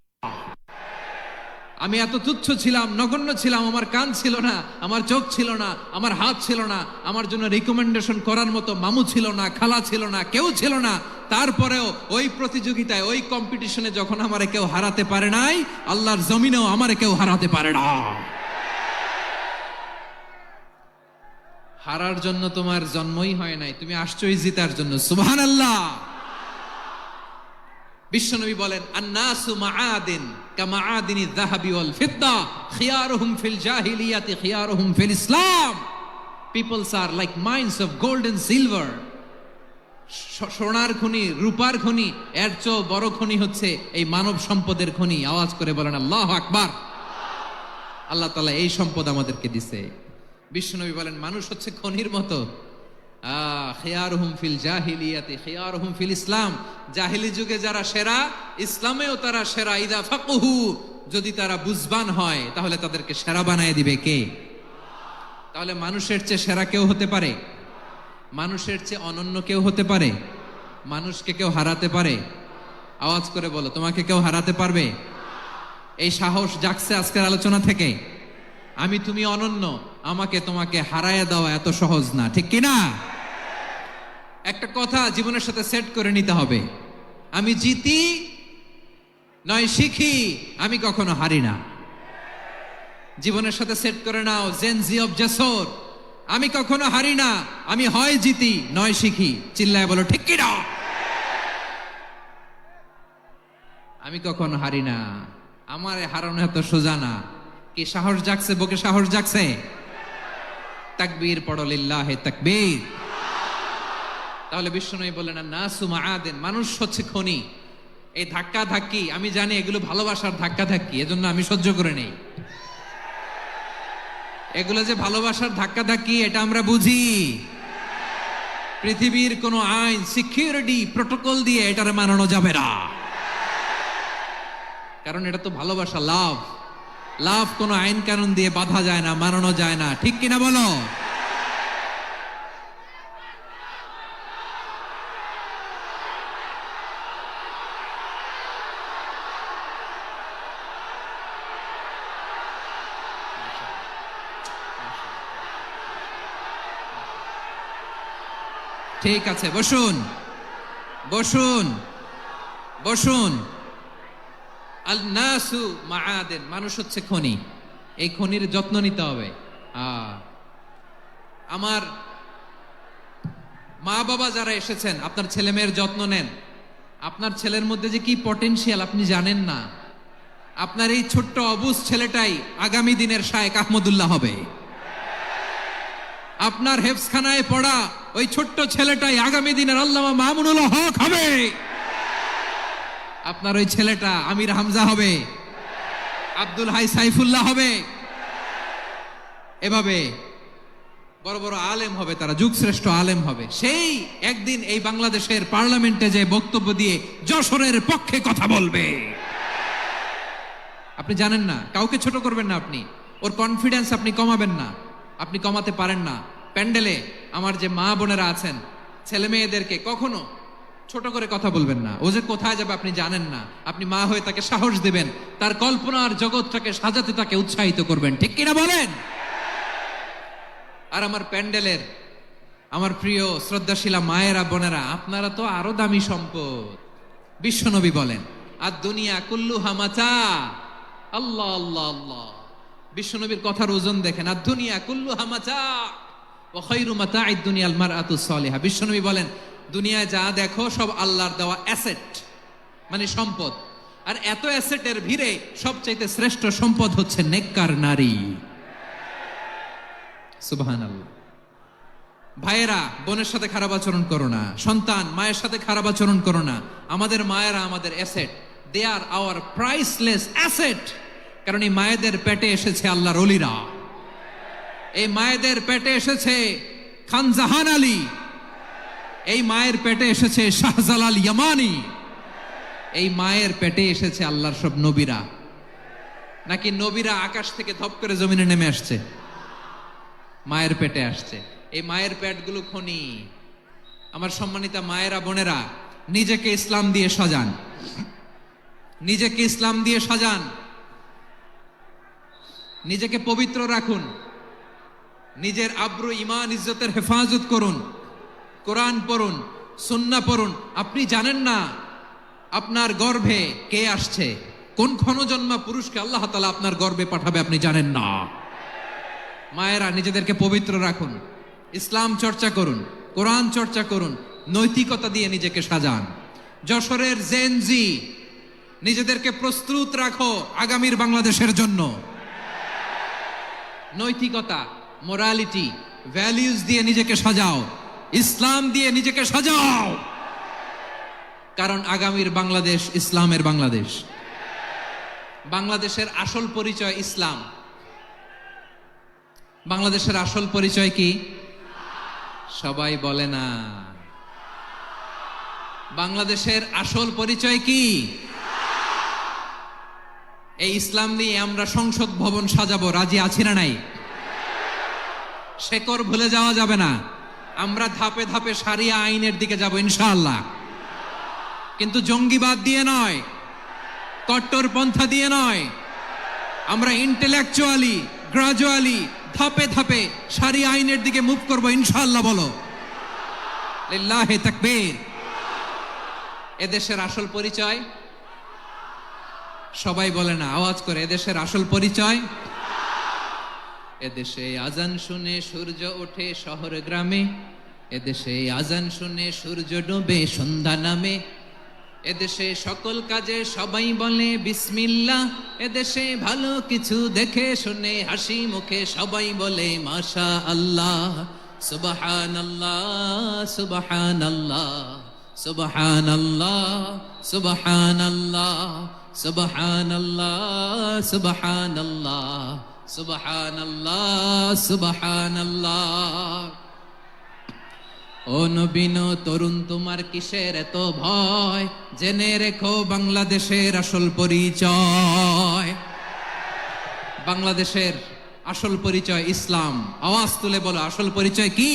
আমি এত তুচ্ছ ছিলাম, নগণ্য ছিলাম। আমার কান ছিল না, আমার চোখ ছিল না, আমার হাত ছিল না, আমার জন্য রিকমেন্ডেশন করার মতো মামু ছিল না, খালা ছিল না, কেউ ছিল না। তারপরেও ওই প্রতিযোগিতায়, ওই কম্পিটিশনে যখন আমারে কেউ হারাতে পারে নাই, আল্লাহর জমিনেও আমারে কেউ হারাতে পারে না। হারার জন্য তোমার জন্মই হয় নাই, তুমি আসছোই জিতার জন্য। সুবহানাল্লাহ। বিশ্বনবী বলেন, আন্নাসু মাআদিন কামাআদিনিয যাহাবি ওয়াল ফিদ্দা খিয়ারুহুম ফিল জাহিলিয়াতি খিয়ারুহুম ফিল ইসলাম। Peoples are like mines of gold and silver. সোনার খনি, রূপার খনি, এর চেয়েও বড় খনি হচ্ছে এই মানব সম্পদের খনি। আওয়াজ করে বলেন আল্লাহু আকবার। আল্লাহ তাআলা এই সম্পদ আমাদেরকে দিয়েছে। বিশ্বনবী বলেন, মানুষ হচ্ছে খনির মতো। খিয়ারুহুম ফিল জাহিলিয়াতি খিয়ারুহুম ফিল ইসলাম। জাহিলি যুগে যারা সেরা, ইসলামেও তারা সেরা। ইদা ফাকুহু, যদি তারা বুঝবান হয় তাহলে তাদেরকে সেরা বানায় দিবে কে? তাহলে মানুষের চেয়ে সেরা কেউ হতে পারে? মানুষের চেয়ে অনন্য কেউ হতে পারে? মানুষকে কেউ হারাতে পারে? আওয়াজ করে বলো, তোমাকে কেউ হারাতে পারবে? এই সাহস জাগছে আজকের আলোচনা থেকে। আমি তুমি অনন্য, আমাকে তোমাকে হারায় দেওয়া এত সহজ না, ঠিক কিনা? একটা কথা জীবনের সাথে সেট করে নিতে হবে, আমি জিতি নয় শিখি, আমি কখনো হারি না। জীবনের সাথে সেট করে নাও, জেনজি অফ যশোর, আমি কখনো হারি না, আমি হয় জিতি নয় শিখি। চিল্লায় বলো ঠিক কিনা? আমি কখনো হারি না, আমার হারানো এত সোজা না। কি সাহস জাগছে? বুকে সাহস জাগছে? তাকবীর পড়ো, লিল্লাহে তাকবীর। তাহলে বিশ্বনবী বলেন, নাসু মাআদিন, মানুষ হচ্ছে খনি। এই ধাক্কা ধাক্কি, আমি জানি এগুলো ভালোবাসার ধাক্কা ধাক্কি, এজন্য আমি সহ্য করে নেই। এগুলো যে ভালোবাসার ধাক্কা ধাক্কি এটা আমরা বুঝি। পৃথিবীর কোন আইন, সিকিউরিটি প্রটোকল দিয়ে এটারে মানানো যাবে না, কারণ এটা তো ভালোবাসা, লাভ। লাভ কোনো আইন কানুন দিয়ে বাধা যায় না, মানানো যায় না, ঠিক কিনা বলো? ঠিক আছে, বসুন বসুন বসুন। আল নাসু মাআদেন, মানুষ হচ্ছে খনি, এই খনির যত্ন নিতে হবে। আমার মা বাবা যারা এসেছেন, আপনার ছেলে মেয়ের যত্ন নেন। আপনার ছেলের মধ্যে যে কি পটেনশিয়াল আপনি জানেন না। আপনার এই ছোট্ট অবুজ ছেলেটাই আগামী দিনের শায়েখ আহমদুল্লাহ হবে। আপনার হেফজখানায় পড়া ওই ছোট্ট ছেলেটাই আগামী দিনের আল্লামা মামুনুল হক হবে। আপনার ওই ছেলেটা আমির হামজা হবে, আব্দুল হাই সাইফুল্লাহ হবে। এভাবে বড় বড় আলেম হবে, তারা যুগশ্রেষ্ঠ আলেম হবে। সেই একদিন এই বাংলাদেশের পার্লামেন্টে যে বক্তব্য দিয়ে যশোরের পক্ষে কথা বলবে। আপনি জানেন না, কাউকে ছোট করবেন না আপনি, ওর কনফিডেন্স আপনি কমাবেন না, আপনি কমাতে পারেন না। প্যান্ডেলে আমার যে মা বোনেরা আছেন, ছেলে মেয়েদেরকে কখনো ছোট করে কথা বলবেন না। ও যে কোথায় যাবে আপনি জানেন না, আপনি মা হয়ে তাকে সাহস দিবেন, তার কল্পনার জগৎটাকে সাজাতে তাকে উৎসাহিত করবেন, ঠিক কিনা বলেন? আর আমার প্যান্ডেলের আমার প্রিয় শ্রদ্ধাশীলা মায়েরা বোনেরা, আপনারা তো আরো দামি সম্পদ। বিশ্বনবী বলেন, আর দুনিয়া কুল্লুহা মাতা। আল্লাহ আল্লাহ আল্লাহ, বিশ্বনবীর কথার ওজন দেখেন। আর দুনিয়া কুল্লুহা মাতা ওয়া খায়রু মাতা'আদ দুনিয়াল মারআতু সালিহা। বিশ্বনবী বলেন, দুনিয়ায় যা দেখো সব আল্লাহর দেওয়া অ্যাসেট, মানে সম্পদ। আর এত অ্যাসেটের ভিড়ে সবচাইতে শ্রেষ্ঠ সম্পদ হচ্ছে নেককার নারী। সুবহানাল্লাহ। ভাইয়েরা বোনের সাথে খারাপ আচরণ করো না, সন্তান মায়ের সাথে খারাপ আচরণ করো না। আমাদের মায়েরা আমাদের asset, they are our priceless asset. কারণ এই মায়েদের পেটে এসেছে আল্লাহর ওলিরা, এই মায়েদের পেটে এসেছে খান জাহান আলী, এই মায়ের পেটে এসেছে শাহজালাল ইয়ামানি, এই মায়ের পেটে এসেছে আল্লাহর সব নবীরা। নাকি নবীরা আকাশ থেকে ধপ করে জমিনে নেমে আসছে? মায়ের পেটে আসছে। এই মায়ের পেটগুলো খনি। আমার সম্মানিতা মায়েরা বোনেরা, নিজেকে ইসলাম দিয়ে সাজান, নিজেকে ইসলাম দিয়ে সাজান, নিজেকে পবিত্র রাখুন, নিজের আব্রু ইমান ইজ্জতের হেফাজত করুন, কোরআন পড়ুন, সুন্নাহ পড়ুন। আপনি জানেন না আপনার গর্ভে কে আসছে, কোন ক্ষণজন্মা পুরুষকে আল্লাহ তাআলা আপনার গর্ভে পাঠাবে আপনি জানেন না। মায়েরা নিজেদেরকে পবিত্র রাখুন, ইসলাম চর্চা করুন, কোরআন চর্চা করুন, নৈতিকতা দিয়ে নিজেকে সাজান। যশোরের জেনজি, নিজেদেরকে প্রস্তুত রাখো আগামীর বাংলাদেশের জন্য। নৈতিকতা, মোরালিটি, ভ্যালিউজ দিয়ে নিজেকে সাজাও, ইসলাম দিয়ে নিজেকে সাজাও। কারণ আগামীর বাংলাদেশ ইসলামের বাংলাদেশ। বাংলাদেশের আসল পরিচয় ইসলাম। বাংলাদেশের আসল পরিচয় কি? সবাই বলে না। বাংলাদেশের আসল পরিচয় কি? এই ইসলাম নিয়ে আমরা সংসদ ভবন সাজাবো, রাজি আছি না নাই? শেকড় ভুলে যাওয়া যাবে না। আমরা ধাপে ধাপে শারিয়া আইনের দিকে যাব ইনশাআল্লাহ, কিন্তু জঙ্গিবাদ দিয়ে নয়, কট্টরপন্থা দিয়ে নয়। আমরা ইন্টেলেকচুয়ালি, গ্রাজুয়ালি, ধাপে ধাপে শারিয়া আইনের দিকে মুভ করবো ইনশাআল্লাহ। বলো লিল্লাহি তাকবীর। এদেশের আসল পরিচয় সবাই বলে না, আওয়াজ করে, এদেশের আসল পরিচয়। এদেশে আজান শুনে সূর্য ওঠে শহর গ্রামে, এদেশে আজান শুনে সূর্য ডোবে সন্ধ্যা নামে, এদেশে সকল কাজে সবাই বলে বিসমিল্লাহ, এদেশে ভালো কিছু দেখে শুনে হাসি মুখে সবাই বলে মাশা আল্লাহ। সুবহানাল্লাহ সুবহানাল্লাহ সুবহানাল্লাহ সুবহানাল্লাহ সুবহানাল্লাহ সুবহানাল্লাহ সুবহানাল্লাহ সুবহানাল্লাহ। ও নবীন তরুণ, তোমার কিসের এত ভয়? জেনে রেখো বাংলাদেশের আসল পরিচয়। বাংলাদেশের আসল পরিচয় ইসলাম। আওয়াজ তুলে বলো, আসল পরিচয় কি?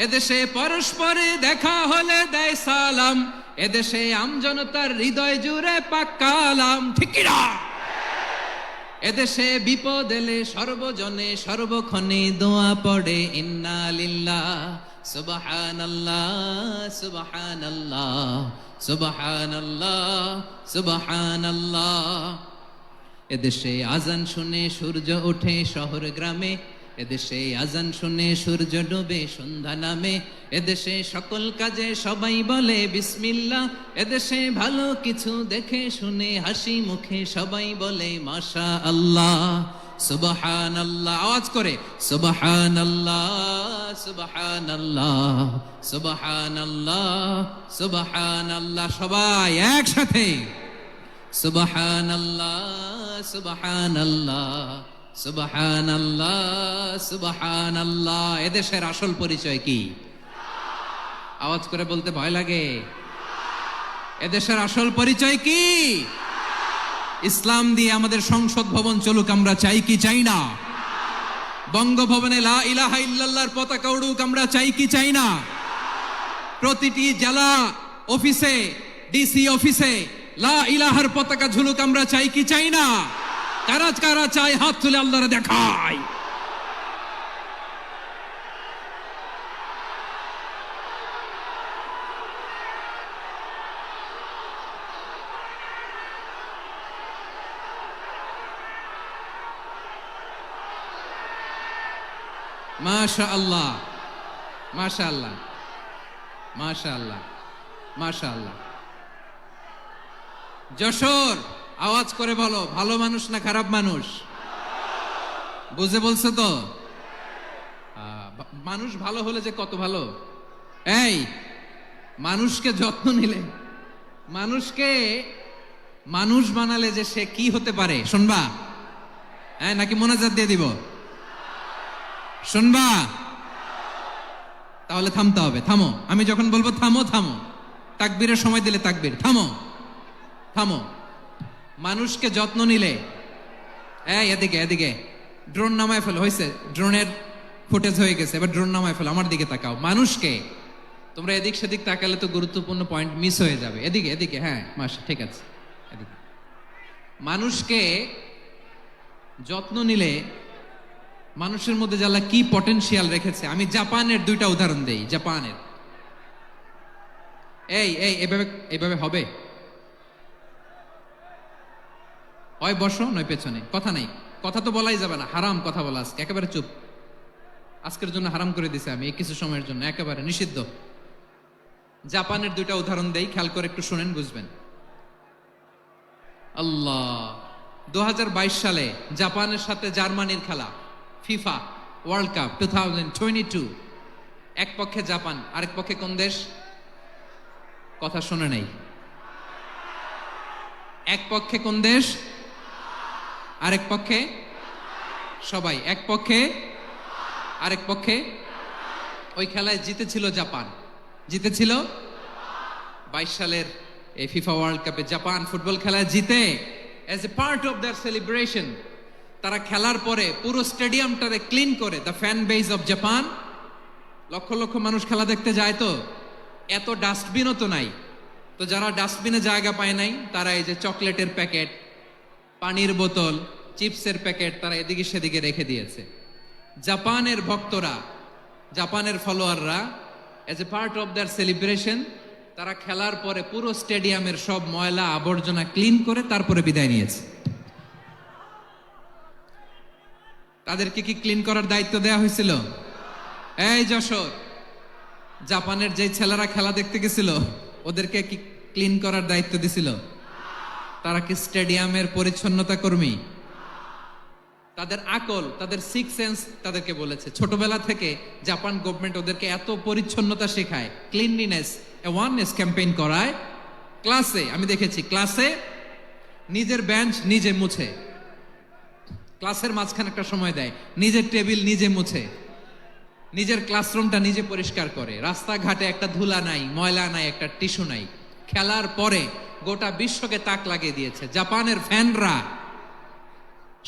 এদেশে পরস্পরে দেখা হলে দেয় সালাম, এদেশে আমজনতার হৃদয় জুড়ে পাক্কালাম, ঠিক কি না? এদেশে বিপদ এলে সর্বজনে সর্বক্ষণে দোয়া পড়ে ইন্না লিল্লাহ সুবহানাল্লাহ সুবহানাল্লাহ সুবহানাল্লাহ সুবহানাল্লাহ। এদেশে আজান শুনে সূর্য ওঠে শহর গ্রামে, এদেশে আজান শুনে সূর্য ডোবে সন্ধ্যা নামে, এদেশে সকল কাজে সবাই বলে বিসমিল্লাহ, এদেশে ভালো কিছু দেখে শুনে হাসি মুখে সবাই বলে মাশা আল্লাহ। সুবহানাল্লাহ, আওয়াজ করে সুবহানাল্লাহ সুবহানাল্লাহ সুবহানাল্লাহ সুবহানাল্লাহ। সবাই একসাথে সুবহানাল্লাহ সুবহানাল্লাহ সুবহানাল্লাহ সুবহানাল্লাহ। এদেশের আসল পরিচয় কি? আওয়াজ করে বলতে ভয় লাগে। এদেশের আসল পরিচয় কি? ইসলাম দিয়ে আমাদের সংসদ ভবন চলুক, আমরা চাই কি চাই না? বঙ্গভবনে লা ইলাহা ইল্লাল্লাহর পতাকা উড়ুক, আমরা চাই কি চাই না? প্রতিটি জেলা অফিসে, ডিসি অফিসে লা ইলাহার পতাকা ঝুলুক, আমরা চাই কি চাই না? কারা কারা চাই হাত তুলে আল্লাহরে দেখায়। মাশাআল্লাহ মাশাআল্লাহ মাশাআল্লাহ মাশাআল্লাহ। যশোর, আওয়াজ করে বলো, ভালো মানুষ না খারাপ মানুষ? বুঝে বলছো তো? মানুষ ভালো হলে যে কত ভালো। এই মানুষকে যত্ন নিলে, মানুষকে মানুষ বানালে যে সে কি হতে পারে শুনবা? হ্যাঁ, নাকি মোনাজাত দিয়ে দিব? শুনবা? তাহলে থামতে হবে। থামো, আমি যখন বলবো থামো থামো, তাকবীরের সময় দিলে তাকবীর। থামো থামো। মানুষকে যত্ন নিলে, এই এদিকে এদিকে, ড্রোন নামায় ফেলো। হয়েছে, ড্রোনের ফুটেজ হয়ে গেছে, এবার ড্রোন নামায় ফেলো। আমার দিকে তাকাও। মানুষকে, তোমরা এদিক সেদিক তাকালে তো গুরুত্বপূর্ণ পয়েন্ট মিস হয়ে যাবে। এদিকে এদিকে, হ্যাঁ মাস ঠিক আছে, এদিকে। মানুষকে যত্ন নিলে মানুষের মধ্যে যারা কি পটেনশিয়াল রেখেছে। আমি জাপানের দুইটা উদাহরণ দেই। জাপানের, এই এই এভাবে এভাবে হবে, হয় বসো নয় পেছনে, কথা নাই। কথা তো বলাই যাবে না, হারাম কথা বলা। আজকে একেবারে চুপ। আজকের জন্য হারাম করে দিছে আমি, এই কিছু সময়ের জন্য একেবারে নিষিদ্ধ। জাপানের দুইটা উদাহরণ দেই, খেয়াল করে একটু শুনেন, বুঝবেন। আল্লাহ, 2022 সালে জাপানের সাথে জার্মানির খেলা, ফিফা ওয়ার্ল্ড কাপ 2022। এক পক্ষে জাপান, আরেক পক্ষে কোন দেশ? কথা শুনে নাই। এক পক্ষে কোন দেশ? আরেক পক্ষে? সবাই এক পক্ষে, আরেক পক্ষে। ওই খেলায় জিতেছিল জাপান, জিতেছিল 22 সালের এই ফিফা ওয়ার্ল্ড কাপে। জাপান ফুটবল খেলায় জিতে, as a part of their celebration তারা খেলার পরে পুরো স্টেডিয়ামটারে ক্লিন করে। The fan base of Japan, lakh lakh মানুষ খেলা দেখতে যায়, তো এত ডাস্টবিনও তো নাই। তো যারা ডাস্টবিনে জায়গা পায় নাই, তারা এই যে চকলেটের প্যাকেট, পানির বোতল, চিপসের প্যাকেট তারা এদিকে সেদিকে রেখে দিয়েছে। জাপানের ভক্তরা, জাপানের ফলোয়াররা, as a part of their celebration তারা খেলার পরে পুরো স্টেডিয়ামের সব ময়লা আবর্জনা ক্লিন করে তারপরে বিদায় নিয়েছে। তাদেরকে কি ক্লিন করার দায়িত্ব দেয়া হয়েছিল? এই যশোর, জাপানের যে ছেলেরা খেলা দেখতে গেছিল ওদেরকে কি ক্লিন করার দায়িত্ব দিছিল? তারা কি স্টেডিয়ামের পরিচ্ছন্নতা কর্মী? তাদের আকল, তাদের সিক্স সেন্স তাদেরকে বলেছে। ছোটবেলা থেকে জাপান গভর্নমেন্ট ওদেরকে এত পরিচ্ছন্নতা শেখায়, ক্লিনলিনেস অ্যাওয়ারনেস ক্যাম্পেইন করায়। ক্লাসে আমি দেখেছি, ক্লাসে নিজের বেঞ্চ নিজে মুছে, ক্লাসের মাঝখানে একটা সময় দেয়, নিজের টেবিল নিজে মুছে, নিজের ক্লাসরুমটা নিজে পরিষ্কার করে। রাস্তাঘাটে একটা ধুলা নাই, ময়লা নাই, একটা টিস্যু নাই। খেলার পরে গোটা বিশ্বকে তাক লাগিয়ে দিয়েছে। জাপানের ফ্যানরা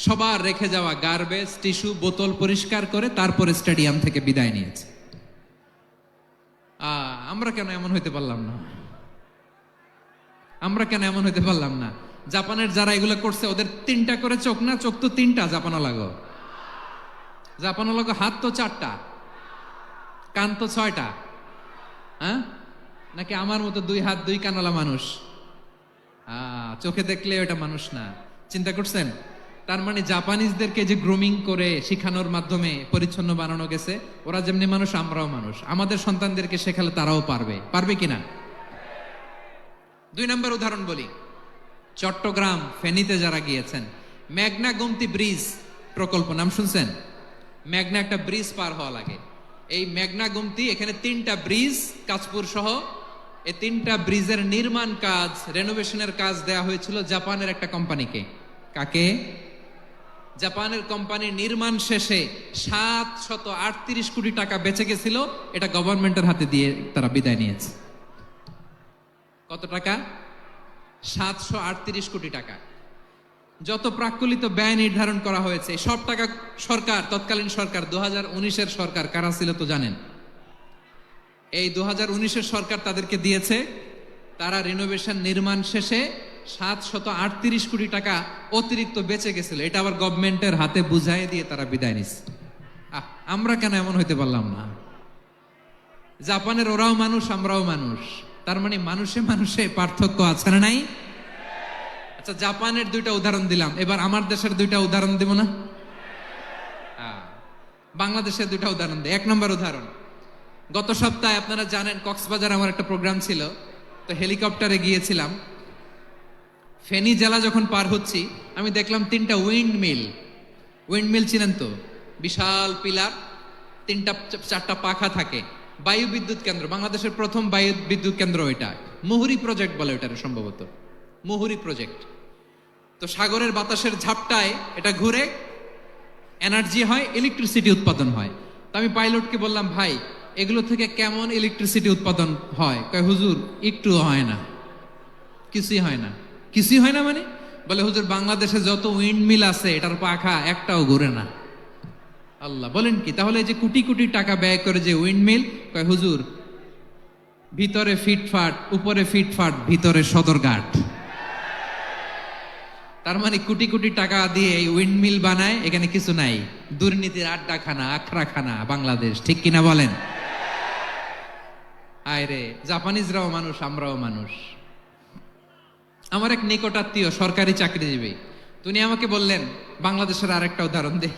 সবার রেখে যাওয়া গার্বেজ, টিস্যু, বোতল পরিষ্কার করে তারপরে স্টেডিয়াম থেকে বিদায় নিয়েছে। আমরা কেন এমন হইতে পারলাম না? আমরা কেন এমন হইতে পারলাম না? জাপানের যারা এগুলো করছে ওদের 3টা করে চোখ না? চোখ তো 3টা। জাপানো লাগো, জাপানো লাগো হাত তো 4টা। কান তো 6টা, হ্যাঁ? নাকি আমার মতো 2 হাত 2 কানওয়ালা মানুষ? চোখে দেখলে ওটা মানুষ না। চিন্তা করছেন? তার মানে জাপানিজদেরকে যে গ্রুমিং করে শিখানোর মাধ্যমে পরিচ্ছন্ন বানানো গেছে, ওরা যেমনি মানুষ আমরাও মানুষ। আমাদের সন্তানদেরকে শেখালে তারাও পারবে। পারবে কিনা? 2 নম্বর উদাহরণ বলি। চট্টগ্রাম ফেনীতে যারা গিয়েছেন, মেঘনা গোমতী ব্রিজ প্রকল্প নাম শুনছেন? মেঘনা একটা ব্রিজ পার হওয়া লাগে। এই মেঘনা গোমতী, এখানে 3টা ব্রিজ, কাঁচপুর সহ এই 3টা ব্রিজের নির্মাণ কাজ, রেনোভেশনের কাজ দেয়া হয়েছিল জাপানের একটা কোম্পানিকে। কাকে? জাপানের কোম্পানির নির্মাণ শেষে 738 কোটি টাকা বেঁচে গেছিল, এটা গভর্নমেন্টের হাতে দিয়ে তারা বিদায় নিয়েছে। কত টাকা? 738 কোটি টাকা। যত প্রাক্কলিত ব্যয় নির্ধারণ করা হয়েছে সব টাকা সরকার, তৎকালীন সরকার 2019-এর সরকার, কারা ছিল তো জানেন? এই 2019-এর সরকার তাদেরকে দিয়েছে। তারা রিনোভেশন নির্মাণ শেষে 738 কোটি টাকা অতিরিক্ত বেঁচে গেছিল, এটা আবার গভর্নমেন্টের হাতে বুঝাই দিয়ে তারা বিদায় নিচ্ছে। আমরা কেন এমন হইতে পারলাম না? জাপানের ওরাও মানুষ, আমরাও মানুষ। তার মানে মানুষে মানুষে পার্থক্য আছে না নাই? আচ্ছা, জাপানের 2টা উদাহরণ দিলাম, এবার আমার দেশের 2টা উদাহরণ দিব না? বাংলাদেশের 2টা উদাহরণ দিই। 1 নম্বর উদাহরণ, গত সপ্তাহে আপনারা জানেন কক্সবাজার আমার একটা প্রোগ্রাম ছিল, তো হেলিকপ্টারে গিয়েছিলাম। ফেনী জেলা যখন পার হচ্ছি, আমি দেখলাম 3টা উইন্ডমিল চিনেন তো? বিশাল পিলার, 3টা-4টা পাখা থাকে। বায়ু বিদ্যুৎ কেন্দ্র, বাংলাদেশের প্রথম বায়ু বিদ্যুৎ কেন্দ্র এটা। মুহুরী প্রজেক্ট বলে এটার, সম্ভবত মুহুরী প্রজেক্ট। তো সাগরের বাতাসের ঝাপটায় এটা ঘুরে এনার্জি হয়, ইলেকট্রিসিটি উৎপাদন হয়। তো আমি পাইলটকে বললাম, ভাই এগুলো থেকে কেমন ইলেকট্রিসিটি উৎপাদন হয়? কয়, হুজুর একটুও হয় না, কিছুই হয় না। কিছুই হয় না মানে? বলে, হুজুর বাংলাদেশে যত উইন্ডমিল আছে এটার পাখা একটাও ঘুরে না। আল্লাহ, বলেন কি? তাহলে যে কোটি কোটি টাকা ব্যয় করে যে উইন্ডমিল, কয় হুজুর ভিতরে ফিটফাট, উপরে ফিটফাট, ভিতরে সদরঘাট। তার মানে কোটি কোটি টাকা দিয়ে এই উইন্ডমিল বানায়, এখানে কিছু নাই। দুর্নীতির আড্ডাখানা, আখড়াখানা বাংলাদেশ, ঠিক কিনা বলেন? আয় রে, জাপানিজরাও মানুষ, আমরাও মানুষ। আমার এক নিকটাত্মীয় সরকারি চাকরিজীবী, উনি আমাকে বললেন, বাংলাদেশের আরেকটা উদাহরণ দেই।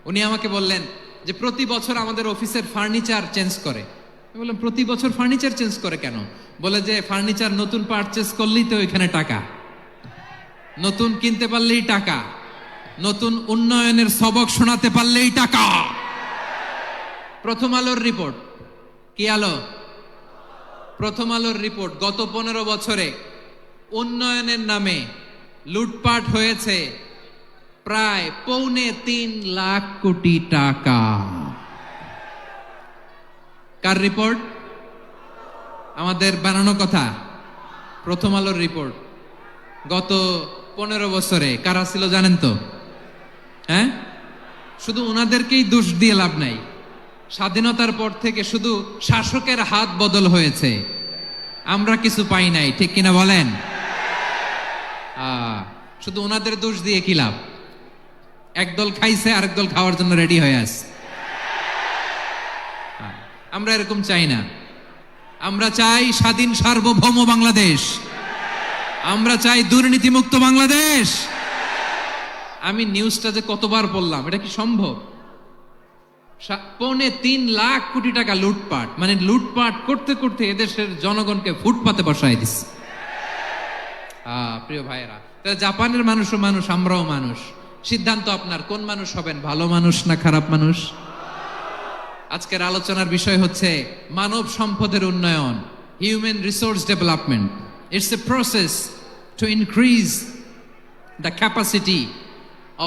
উনি আমাকে বললেন যে প্রতি বছর আমাদের অফিসের ফার্নিচার চেঞ্জ করে। আমি বললাম, প্রতি বছর ফার্নিচার চেঞ্জ করে কেন? বলে যে ফার্নিচার নতুন পারচেজ করলেই তো এখানে টাকা, নতুন কিনতে পারলেই টাকা, নতুন উন্নয়নের সবক শোনাতে পারলেই টাকা। প্রথম আলোর রিপোর্ট, কি আলো? প্রথম আলোর রিপোর্ট, গত 15 বছরে উন্নয়নের নামে লুটপাট হয়েছে প্রায় 2.25 লাখ কোটি টাকা। কার রিপোর্ট? আমাদের বানানো কথা। প্রথম আলোর রিপোর্ট। গত 15 বছরে কারা ছিল জানেন তো? হ্যাঁ, শুধু ওনাদেরকেই দোষ দিয়ে লাভ নাই। স্বাধীনতার পর থেকে শুধু শাসকের হাত বদল হয়েছে, আমরা কিছু পাই নাই, ঠিক কিনা বলেন? শুধু ওনাদের দোষ দিয়ে কি লাভ? একদল খাইছে, আরেক দল খাওয়ার জন্য রেডি হয়ে আছে। আমরা এরকম চাই না। আমরা চাই স্বাধীন সার্বভৌম বাংলাদেশ। আমরা চাই দুর্নীতিমুক্ত বাংলাদেশ। আমি নিউজটা যে কতবার বললাম, এটা কি সম্ভব? 3.25 লাখ কোটি টাকা লুটপাট, মানে লুটপাট করতে করতে এদেশের জনগণকে ফুটপাতে বসায় দিচ্ছে। প্রিয় ভাইয়েরা, জাপানের মানুষও মানুষ, আমরাও মানুষ। সিদ্ধান্ত আপনার, কোন মানুষ হবেন, ভালো মানুষ না খারাপ মানুষ? আজকের আলোচনার বিষয় হচ্ছে মানব সম্পদের উন্নয়ন, human resource development. It's a process to increase the capacity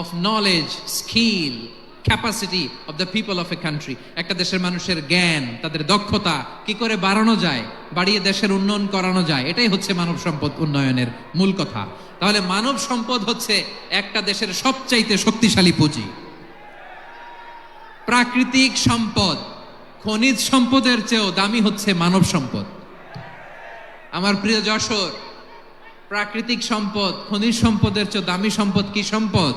of knowledge, skill, capacity of the people of a country. একটা দেশের মানুষের জ্ঞান, তাদের দক্ষতা কি করে বাড়ানো যায়, বাড়িয়ে দেশের উন্নয়ন করানো যায়, এটাই হচ্ছে মানব সম্পদ উন্নয়নের মূল কথা। তাহলে মানব সম্পদ হচ্ছে একটা দেশের সবচাইতে শক্তিশালী পুঁজি। প্রাকৃতিক সম্পদ, খনিজ সম্পদের চেয়েও দামি হচ্ছে মানব সম্পদ। আমার প্রিয় যশোর, প্রাকৃতিক সম্পদ, খনিজ সম্পদের চেয়ে দামি সম্পদ কি সম্পদ?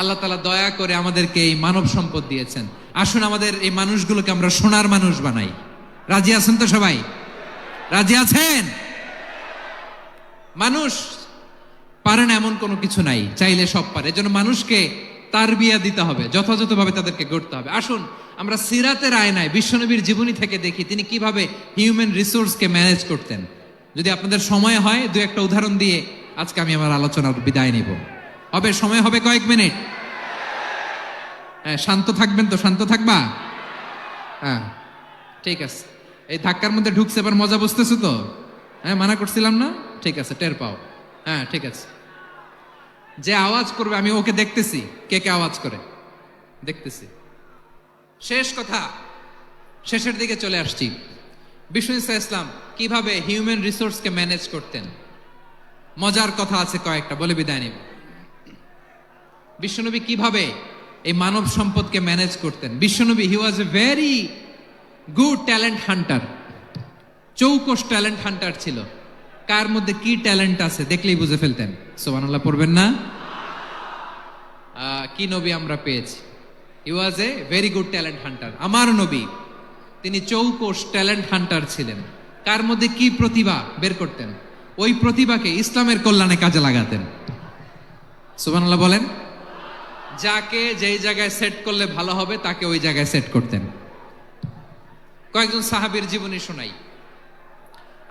আল্লাহ তাআলা দয়া করে আমাদেরকে এই মানব সম্পদ দিয়েছেন। আসুন আমাদের এই মানুষগুলোকে আমরা সোনার মানুষ বানাই। রাজি আছেন তো সবাই? রাজি আছেন? মানুষ পারে না এমন কোনো কিছু নাই, চাইলে সব পারে। এজন্য মানুষকে তারবিয়া দিতে হবে, যথাযথভাবে তাদেরকে গড়তে হবে। আসুন আমরা সিরাতের আয়নায় বিশ্বনবীর জীবনী থেকে দেখি তিনি কিভাবে হিউম্যান রিসোর্সকে ম্যানেজ করতেন। যদি আপনাদের সময় হয় দু একটা উদাহরণ দিয়ে আজকে আমি আমার আলোচনার বিদায় নিব। হবে সময় হবে কয়েক মিনিট? হ্যাঁ, শান্ত থাকবেন তো? শান্ত থাকবা? হ্যাঁ ঠিক আছে। এই ধাক্কার মধ্যে ঢুকছে, এবার মজা বুঝতেছো তো? হ্যাঁ মানা করছিলাম না? ঠিক আছে, টের পাও। হ্যাঁ ঠিক আছে। যে আওয়াজ করবে আমি ওকে দেখতেছি, কে কে আওয়াজ করে দেখতেছি। শেষ কথা, শেষের দিকে চলে আসছি। বিষ্ণু ইসলাম কিভাবে হিউম্যান রিসোর্সকে ম্যানেজ করতেন, মজার কথা আছে কয়েকটা, বলে বিদায় নিব। বিশ্বনবী কিভাবে এই মানব সম্পদকে ম্যানেজ করতেন। বিশ্বনবী he was a very good talent hunter, চৌকস ট্যালেন্ট হান্টার ছিল। কার মধ্যে কি ট্যালেন্ট আছে দেখলেই বুঝে ফেলতেন। সুবহানাল্লাহ পড়বেন না? কি নবী আমরা পেয়েছি! He was a very good talent hunter. আমার নবী তিনি চৌকস ট্যালেন্ট হান্টার ছিলেন। কার মধ্যে কি প্রতিভা বের করতেন, ওই প্রতিভাকে ইসলামের কল্যাণে কাজে লাগাতেন। সুবহানাল্লাহ বলেন। যাকে যেই জায়গায় সেট করলে ভালো হবে তাকে ওই জায়গায় সেট করতেন। কয়েকজন সাহাবীর জীবনী শোনাই।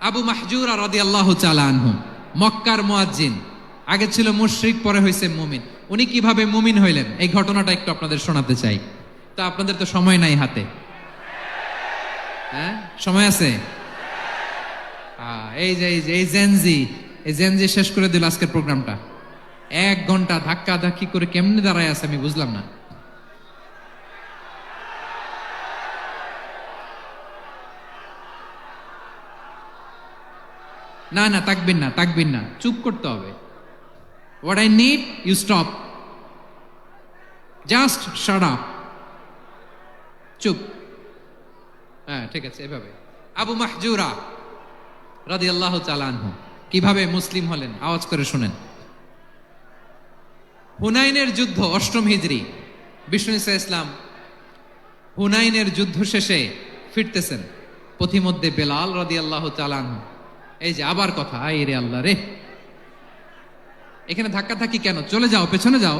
আবু মাহজুরা রাদিয়াল্লাহু তাআলা আনহু, মক্কার মুয়াজ্জিন, আগে ছিল মুশরিক, পরে হয়েছে মুমিন। উনি কিভাবে মুমিন হইলেন এই ঘটনাটা একটু আপনাদের শোনাতে চাই। তো আপনাদের তো সময় নাই হাতে, হ্যাঁ সময় আছে? এই জেনজি শেষ করে দিল আজকের প্রোগ্রামটা। 1 ঘন্টা ধাক্কা ধাক্কি করে কেমনে দাঁড়ায় আছে আমি বুঝলাম না। না না তাকবিন না, চুপ করতে হবে। What I need you stop, just shut up, চুপ। হ্যাঁ ঠিক আছে, এভাবে। আবু মাহজুরা রাদিয়াল্লাহু তাআলা আনহু কিভাবে মুসলিম হলেন আওয়াজ করে শুনেন। হুনাইনের যুদ্ধ 8ম হিজরি, বিষ্ণু ইসলাম হুনাইনের যুদ্ধ শেষে ফিরতেছেন। পথিমধ্যে বেলাল রাদিয়াল্লাহু তাআলা আনহু, এই যে আবার কথা, আই রে আল্লাহ রে, এখানে ধাক্কা ধাক্কি কেন? চলে যাও, পেছনে যাও,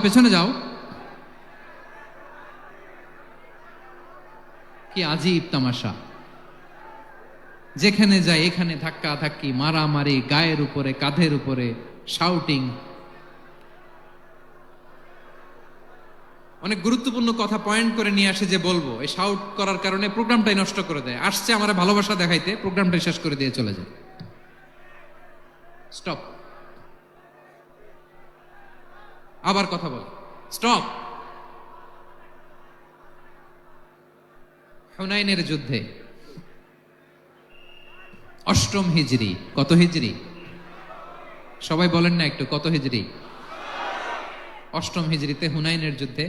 পেছনে যাও। কি আজীব তামাশা! যেখানে যায় এখানে ধাক্কা ধাক্কি, মারামারি, গায়ের উপরে কাঁধের উপরে শাউটিং। অনেক গুরুত্বপূর্ণ কথা পয়েন্ট করে নিয়ে আসে যে বলবো, এই শাউট করার কারণে প্রোগ্রামটাই নষ্ট করে দেয়। আসছে আমার ভালোবাসা দেখাইতে, প্রোগ্রামটাই শেষ করে দিয়ে চলে যায়। স্টপ, আবার কথা বল, স্টপ। হুনাইনের যুদ্ধে 8ম হিজরি, কত হিজরি সবাই বলেন না একটু, কত হিজরি? 8ম হিজরিতে হুনাইনের যুদ্ধে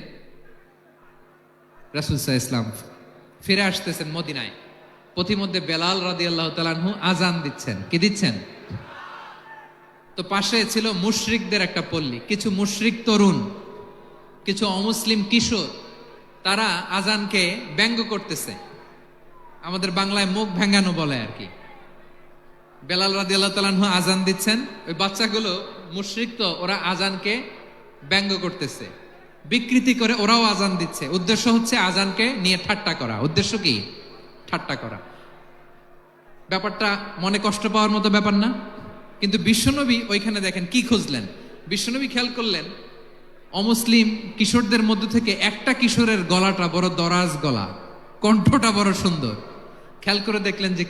রাসূল সাল্লাল্লাহু আলাইহি ওয়াসাল্লাম ফিরে আসতেছেন মদিনায়। পথিমধ্যে বেলাল রাদিয়াল্লাহু তাআলা আনহু আজান দিচ্ছেন। কি দিচ্ছেন? তো পাশে ছিল মুশরিকদের একটা পল্লী, কিছু মুশরিক তরুণ, কিছু অমুসলিম কিশোর, তারা আজানকে ব্যঙ্গ করতেছে। আমাদের বাংলায় মুখ ভেঙ্গানো বলে আর কি। বেলাল রাদিয়াল্লাহু তাআলা আনহু আজান দিচ্ছেন, ওই বাচ্চাগুলো মুশরিক তো, ওরা আজানকে ব্যঙ্গ করতেছে, বিকৃতি করে ওরাও আজান দিচ্ছে। উদ্দেশ্য হচ্ছে আজানকে নিয়ে ঠাট্টা করা। উদ্দেশ্য কি? ঠাট্টা করা। ব্যাপারটা মনে কষ্ট পাওয়ার মতো ব্যাপার না? কিন্তু বিশ্বনবী ওইখানে দেখেন কি খুঁজলেন। বিশ্বনবী খেয়াল করলেন অমুসলিম কিশোরদের মধ্য থেকে একটা কিশোরের গলাটা বড় দরাজ গলা, কণ্ঠটা বড় সুন্দর। খেয়াল করে দেখলেন যে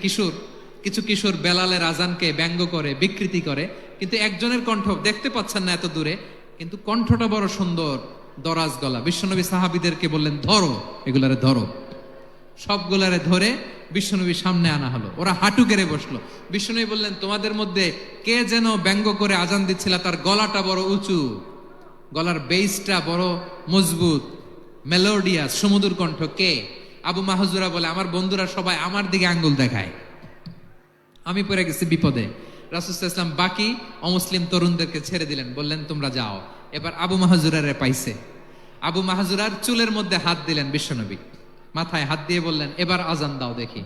কিছু কিশোর বেলালের আজানকে ব্যঙ্গ করে, বিকৃতি করে, কিন্তু একজনের কণ্ঠ দেখতে পাচ্ছেন না এত দূরে, কিন্তু কণ্ঠটা বড় সুন্দর, দরাজ গলা। বিশ্বনবী সাহাবীদেরকে বললেন, ধরো এগুলারে, ধরো। সবগুলারে ধরে বিশ্বনবীর সামনে আনা হলো। ওরা হাঁটু গেড়ে বসলো। বিশ্বনবী বললেন, তোমাদের মধ্যে কে যেন ব্যঙ্গ করে আজান দিচ্ছিল, তার গলাটা বড় উঁচু, গলার বেসটা বড় মজবুত, মেলোডিয়াস, সুমধুর কণ্ঠ। কে? আবু মাহজুরা বলে, আমার বন্ধুরা সবাই আমার দিকে আঙ্গুল দেখায়, আমি পড়ে গেছি বিপদে। রাসূল সাল্লাল্লাহু আলাইহি ওয়াসাল্লাম বাকি অমুসলিম তরুণদেরকে ছেড়ে দিলেন, বললেন তোমরা যাও। এবার আবু মাহজুরারে পাইছে। আবু মাহজুরার চুলের মধ্যে হাত দিলেন বিশ্বনবী, মাথায় হাত দিয়ে বললেন, এবার আজান দাও দেখি।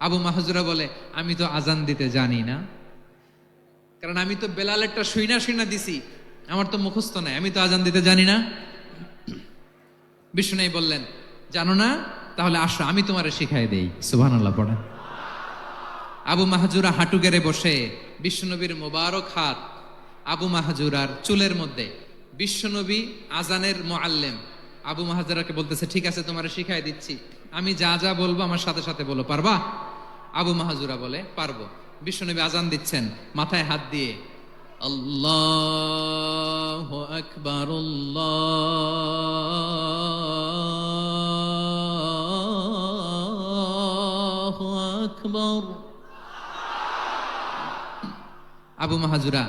আবু মাহজুরা বলে, আমি তো আজান দিতে জানি না, কারণ আমি তো বেলালেরটা শুইনা শুইনা দিছি, আমার তো মুখস্থ নাই, আমি তো আজান দিতে জানি না। বিষ্ণু বললেন, জানো না, তাহলে আসো আমি তোমারে শিখাই দেই। সুবহানাল্লাহ পড়ে। আবু মাহজুরা হাঁটু গেড়ে বসে বিশ্বনবীর মোবারক হাত আবু মাহজুরার চুলের মধ্যে। বিশ্বনবী আজানের মুআল্লিম, আবু মাহজুরাকে বলতেছে, ঠিক আছে তোমারে শিখাই দিচ্ছি, আমি যা যা বলবো আমার সাথে সাথে বলো, পারবা? আবু মাহজুরা বলে, পারবো। বিশ্বনবী আজান দিচ্ছেন মাথায় হাত দিয়ে, আল্লাহু আকবার, আল্লাহু আকবার। আবু মাহজুরা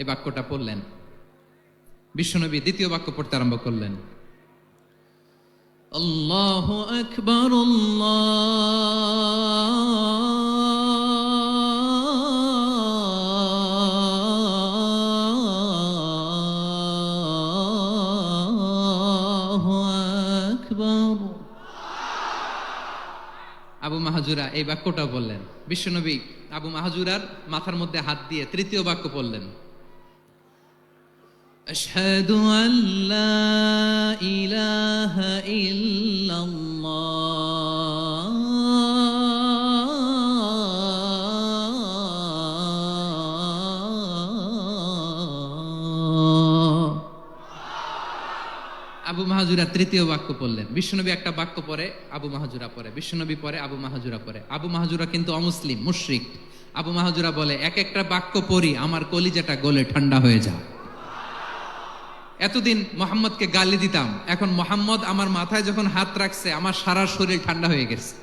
এই বাক্যটা পড়লেন। বিশ্বনবী দ্বিতীয় বাক্য পড়তে আরম্ভ করলেন, আল্লাহু আকবার, আল্লাহু আকবার। আবু মাহজুরা এই বাক্যটা বললেন। বিশ্বনবী আবু মাহজুরার মাথার মধ্যে হাত দিয়ে তৃতীয় বাক্য বললেন, আশহাদু আল্লা ইলাহা ইল্লাল্লাহ, আবু মাহজুরা তৃতীয় বাক্য পড়লেন। বিশ্বনবী একটা বাক্য পরে আবু মাহজুরা পরে, বিশ্বনবী পরে আবু মাহজুরা পরে। আবু মাহজুরা কিন্তু অমুসলিম, মুশরিক। আবু মাহজুরা বলে, এক একটা বাক্য পড়ি আমার কলিজাটা গলে ঠান্ডা হয়ে যায়। এতদিন মোহাম্মদকে গালি দিতাম, এখন মোহাম্মদ আমার মাথায় যখন হাত রাখছে আমার সারা শরীর ঠান্ডা হয়ে গেছে।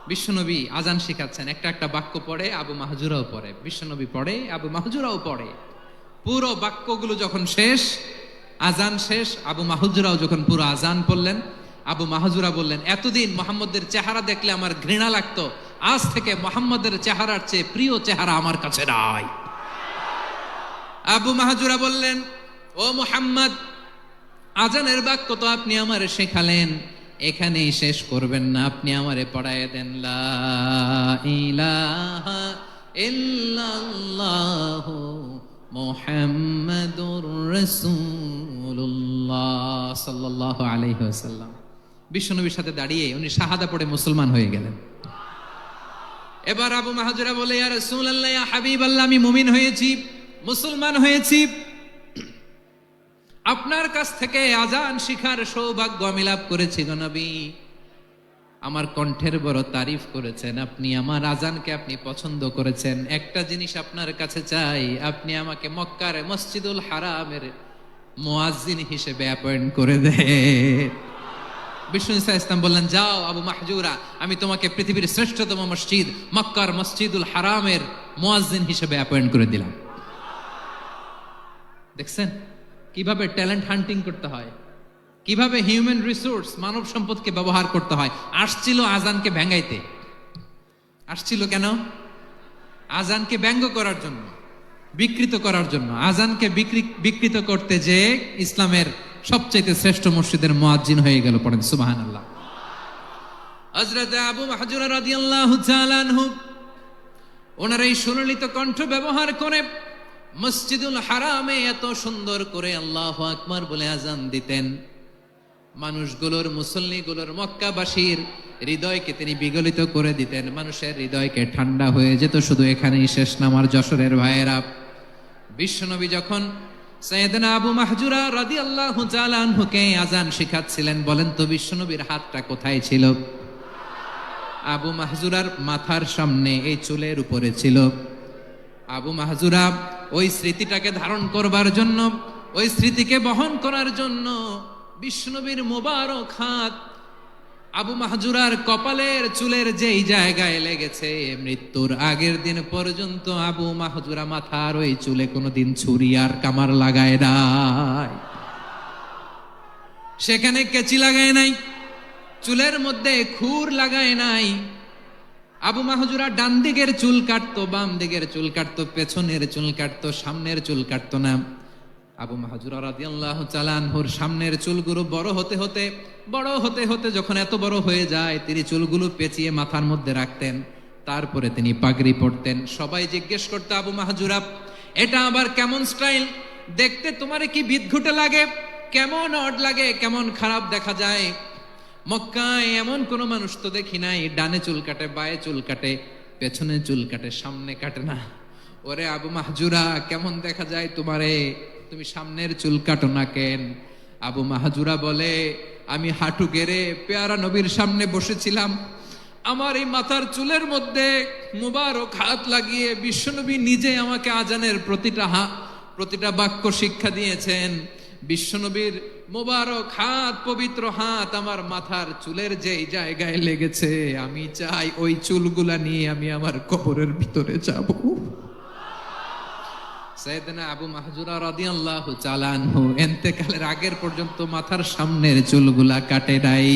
বিশ্বনবী আজান শিখাচ্ছেন, একটা একটা বাক্য পড়ে আবু মাহজুরাও পড়ে, বিশ্বনবী পড়ে আবু মাহজুরাও পড়ে। পুরো বাক্যগুলো যখন শেষ, আজান শেষ, আবু মাহজুরাও যখন পুরো আজান পড়লেন, আবু মাহজুরা বললেন, এতদিন মোহাম্মদের চেহারা দেখলে আমার ঘৃণা লাগতো, আজ থেকে মোহাম্মদের চেহারার চেয়ে প্রিয় চেহারা আমার কাছে নাই। আবু মাহজুরা বললেন, ও মুহাম্মদ, আজানের বাক্য তো আপনি আমারে শেখালেন, এখানেই শেষ করবেন না, আপনি আমারে পড়ায় দেন, লা ইলাহা ইল্লাল্লাহু মুহাম্মাদুর রাসূলুল্লাহ সাল্লাল্লাহু আলাইহি ওয়াসাল্লাম। বিশ্বনবীর সাথে দাঁড়িয়ে উনি শাহাদা পড়ে মুসলমান হয়ে গেলেন। এবার আবু মাহজুরা বলে, ইয়া রাসূলুল্লাহ, ইয়া হাবিবাল্লাহ, আমি মুমিন হয়েছি, মুসলমান হয়েছি, আপনার কাছ থেকে আজান শিখার সৌভাগ্য আমি লাভ করেছি গো নবী। আমার কণ্ঠের বড় তারিফ করেছেন আপনি, আমার আজানকে আপনি পছন্দ করেছেন। একটা জিনিস আপনার কাছে চাই, আপনি আমাকে মক্কার মসজিদুল হারামের মুয়াজ্জিন হিসেবে অ্যাপয়েন্ট করে দেন। বিষ্ণু ইসা ইসলাম বললেন, যাও আবু মাহজুরা, আমি তোমাকে পৃথিবীর শ্রেষ্ঠতম মসজিদ মক্কার মসজিদুল হারামের মুয়াজ্জিন হিসেবে অ্যাপয়েন্ট করে দিলাম। দেখছেন কিভাবে ট্যালেন্ট হান্টিং করতে হয়, কিভাবে হিউম্যান রিসোর্স মানব সম্পদকে ব্যবহার করতে হয়। আসছিল আজানকে ভেঙাইতে, আসছিল কেন? আজানকে ব্যঙ্গ করার জন্য, বিকৃত করার জন্য। আজানকে বিকৃত করতে যে ইসলামের সবচেয়ে শ্রেষ্ঠ মসজিদের মুয়াজ্জিন হয়ে গেল। পড়েন সুবহানাল্লাহ। হযরত আবু মাহজুরা রাদিয়াল্লাহু তাআলা আনহু ওনার এই সুললিত কণ্ঠ ব্যবহার করে মসজিদুল হারামে এত সুন্দর করে আল্লাহু আকবার বলে আজান দিতেন, মানুষগুলোর, মুসল্লিগুলোর, মক্কাবাসীর হৃদয়কে তিনি বিগলিত করে দিতেন, মানুষের হৃদয়কে ঠান্ডা হয়ে যেত। শুধু এখানেই শেষ না আমার যশোরের ভাইয়েরা। বিশ্বনবী যখন সাইয়েদনা আবু মাহজুরা রাদিয়াল্লাহু তাআলা আনহুকে আজান শিখাচ্ছিলেন, বলেন তো বিশ্বনবীর হাতটা কোথায় ছিল? আবু মাহজুরার মাথার সামনে, এই চুলের উপরে ছিল। আবু মাহজুরা ওই স্মৃতিটাকে ধারণ করবার জন্য, ওই স্মৃতিকে বহন করার জন্য বিশ্বনবীর মোবারক হাত আবু মাহজুরার কপালের চুলের যেই জায়গায় লেগেছে, মৃত্যুর আগের দিন পর্যন্ত আবু মাহজুরা মাথার ওই চুলে কোনোদিন ছুরি আর কামার লাগায় নাই, সেখানে কেচি লাগায় নাই, চুলের মধ্যে খুর লাগায় নাই। আবু মাহজুরা ডান দিকের চুল কাটতো, বাম দিকের চুল কাটতো, পেছনের চুল কাটতো, সামনের চুল কাটতো না। আবু মাহজুরা রাদিয়াল্লাহু তাআলা আনহুর সামনের চুলগুলো বড় হতে হতে যখন এত বড় হয়ে যায়, তিনি চুলগুলো পেঁচিয়ে মাথার মধ্যে রাখতেন, তারপরে তিনি পাগড়ি পরতেন। সবাই জিজ্ঞেস করতে, আবু মাহজুরা এটা আবার কেমন স্টাইল? দেখতে তোমারে কি বিদঘুটে লাগে, কেমন অড লাগে, কেমন খারাপ দেখা যায়। মক্কায় এমন কোন মানুষ তো দেখি নাই, ডানে চুল কাটে, বায়ে চুল কাটে, পেছনে চুল কাটে, সামনে কাটে না। ওরে আবু মাহজুরা, কেমন দেখা যায় তোমারে, তুমি সামনের চুল কাটো না কেন? আবু মাহজুরা বলে, আমি হাঁটু গেড়ে পেয়ারা নবীর সামনে বসেছিলাম, আমার এই মাথার চুলের মধ্যে মুবারক হাত লাগিয়ে বিশ্বনবী নিজে আমাকে আজানের প্রতিটা বাক্য শিক্ষা দিয়েছেন। বিশ্বনবীর মুবারক হাত, পবিত্র হাত আমার মাথার চুলের যেই জায়গায় লেগেছে, আমি চাই ওই চুলগুলা নিয়ে আমি আমার কবরের ভিতরে যাব। সাইয়েদনা আবু মাহজুরা রাদিয়াল্লাহু তাআলা আনহু ইন্তেকালের আগের পর্যন্ত মাথার সামনের চুলগুলা কাটে নাই।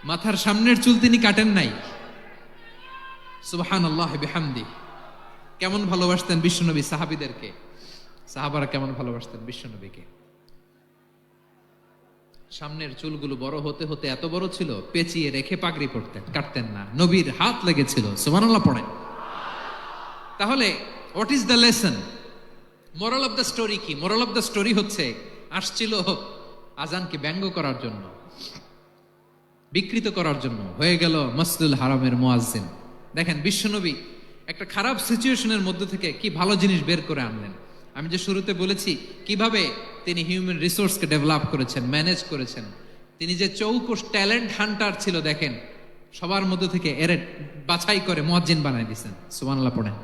মাথার সামনের চুল তিনি কাটেন নাই। সুবহানাল্লাহি বিহামদি। কেমন ভালোবাসতেন বিশ্বনবী সাহাবীদেরকে, সাহাবারা কেমন ভালোবাসতেন বিশ্বনবীকে। সামনের চুলগুলো বড় হতে হতে এত বড় ছিল, পেঁচিয়ে রেখে পাগড়ি পরতেন, কাটতেন না। নবীর হাত লেগেছিল। সুবহানাল্লাহ পড়েন। তাহলে what is the lesson, moral of the story কি? মোরাল অফ দ্য স্টোরি হচ্ছে, আসছিল আজানকে ব্যঙ্গ করার জন্য, বিকৃত করার জন্য, হয়ে গেল মসজিদুল হারামের মুয়াজ্জিন। দেখেন বিশ্বনবী একটা খারাপ সিচুয়েশনের মধ্যে থেকে কি ভালো জিনিস বের করে আনলেন। আমি যে শুরুতে বলেছি কিভাবে তিনি হিউম্যান রিসোর্সকে ডেভেলপ করেছেন, ম্যানেজ করেছেন। তিনি যে চৌকস ট্যালেন্ট হান্টার ছিল, দেখেন সবার মধ্যে থেকে এর বাছাই করে মুয়াজ্জিন বানাই দিয়েছেন। সুবহানাল্লাহ পড়েন।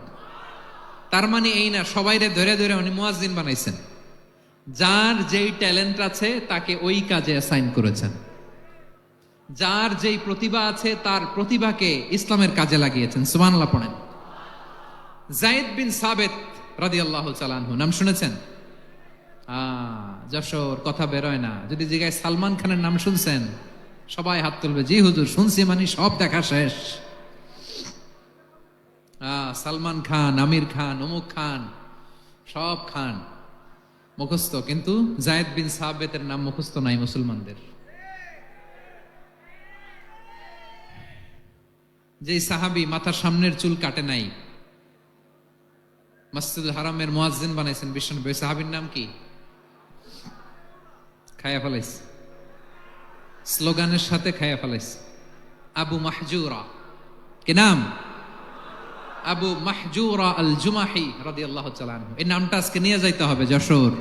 তার মানে এই না সবাইরে ধরে ধরে উনি মুয়াজ্জিন বানাইছেন। যার যেই ট্যালেন্ট আছে তাকে ওই কাজে অ্যাসাইন করেছেন। যার যেই প্রতিভা আছে তার প্রতিভাকে ইসলামের কাজে লাগিয়েছেন। সুবহানাল্লাহ পড়েন। যায়েদ বিন সাবিত রাদিয়াল্লাহু তাআলা আনহু নাম শুনেছেন? যশোর কথা বেরোয় না। যদি জিজ্ঞাসা সালমান খানের নাম শুনছেন, সবাই হাত তুলবে, জি হুজুর শুনছি, মানে সব দেখা শেষ। সালমান খান, আমির খান, অমুক খান, সব খান মুখস্থ, কিন্তু যায়েদ বিন সাবিতের নাম মুখস্থ নাই মুসলমানদের। যে সাহাবী মাথার সামনের চুল কাটে নাই, মসজিদুল হারামের মুয়াজ্জিন বানাইছেন বিশ্বনবী, সাহাবীর নাম কি? খায়া ফেলাইছে, স্লোগানের সাথে খায়া ফেলাইছে। আবু মাহজুরা। কি নাম? আবু মাহজুরা আল জুমাহি রাদিয়াল্লাহু তাআলা আনহু। এই নামটা আজকে নিয়ে যাইতে হবে যশোর।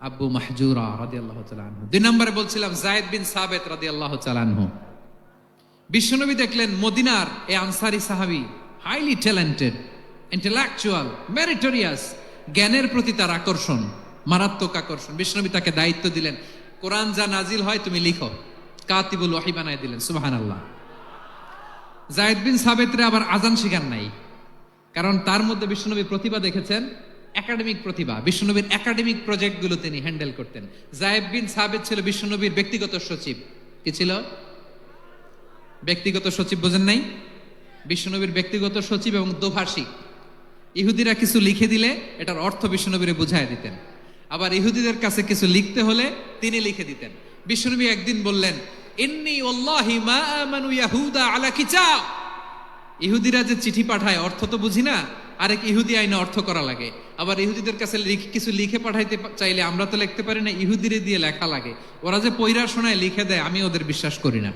আবু মাহজুরা রাদিয়াল্লাহু তাআলা আনহু। 2 নম্বরে বলছিলাম যায়েদ বিন সাবিত রাদিয়াল্লাহু তাআলা আনহু। বিশ্বনবী দেখলেন মদিনার এই আনসারী সাহাবী হাইলি ট্যালেন্টেড, ইন্টেলেকচুয়াল, মেরিটোরিয়াস, জ্ঞানের প্রতি তার আকর্ষণ, মারাত্মক আকর্ষণ। বিশ্বনবী তাকে দায়িত্ব দিলেন, কোরআন যা নাজিল হয় তুমি লিখো, কাতিবুল ওয়াহি বানায় দিলেন। সুবহানাল্লাহ। যায়েদ বিন সাবিতরে আবার আজান শিখান নাই, কারণ তার মধ্যে বিশ্বনবী প্রতিভা দেখেছেন, একাডেমিক প্রতিভা। বিশ্বনবীর একাডেমিক প্রজেক্টগুলো তিনি হ্যান্ডেল করতেন। যায়েদ বিন সাবিত ছিল বিশ্বনবীর ব্যক্তিগত সচিব। কি ছিল? ব্যক্তিগত সচিব। বোঝেন নাই? বিশ্বনবীর ব্যক্তিগত সচিব এবং দোভাষী। ইহুদিরা কিছু লিখে দিলে এটার অর্থ বিশ্বনবীরে বুঝায় দিতেন, আবার ইহুদিদের কাছে কিছু লিখতে হলে তিনি লিখে দিতেন। বিশ্বনবী একদিন বললেন, ইন্নী ওয়াল্লাহি মা আমানু ইয়াহুদা আলা কিতাব। ইহুদিরা যে চিঠি পাঠায় অর্থ তো বুঝি না, আরেক ইহুদি আইনে অর্থ করা লাগে। আবার ইহুদিদের কাছে কিছু লিখে পাঠাইতে চাইলে আমরা তো লিখতে পারি না, ইহুদিরে দিয়ে লেখা লাগে। ওরা যে পয়রা শোনায় লিখে দেয়, আমি ওদের বিশ্বাস করি না।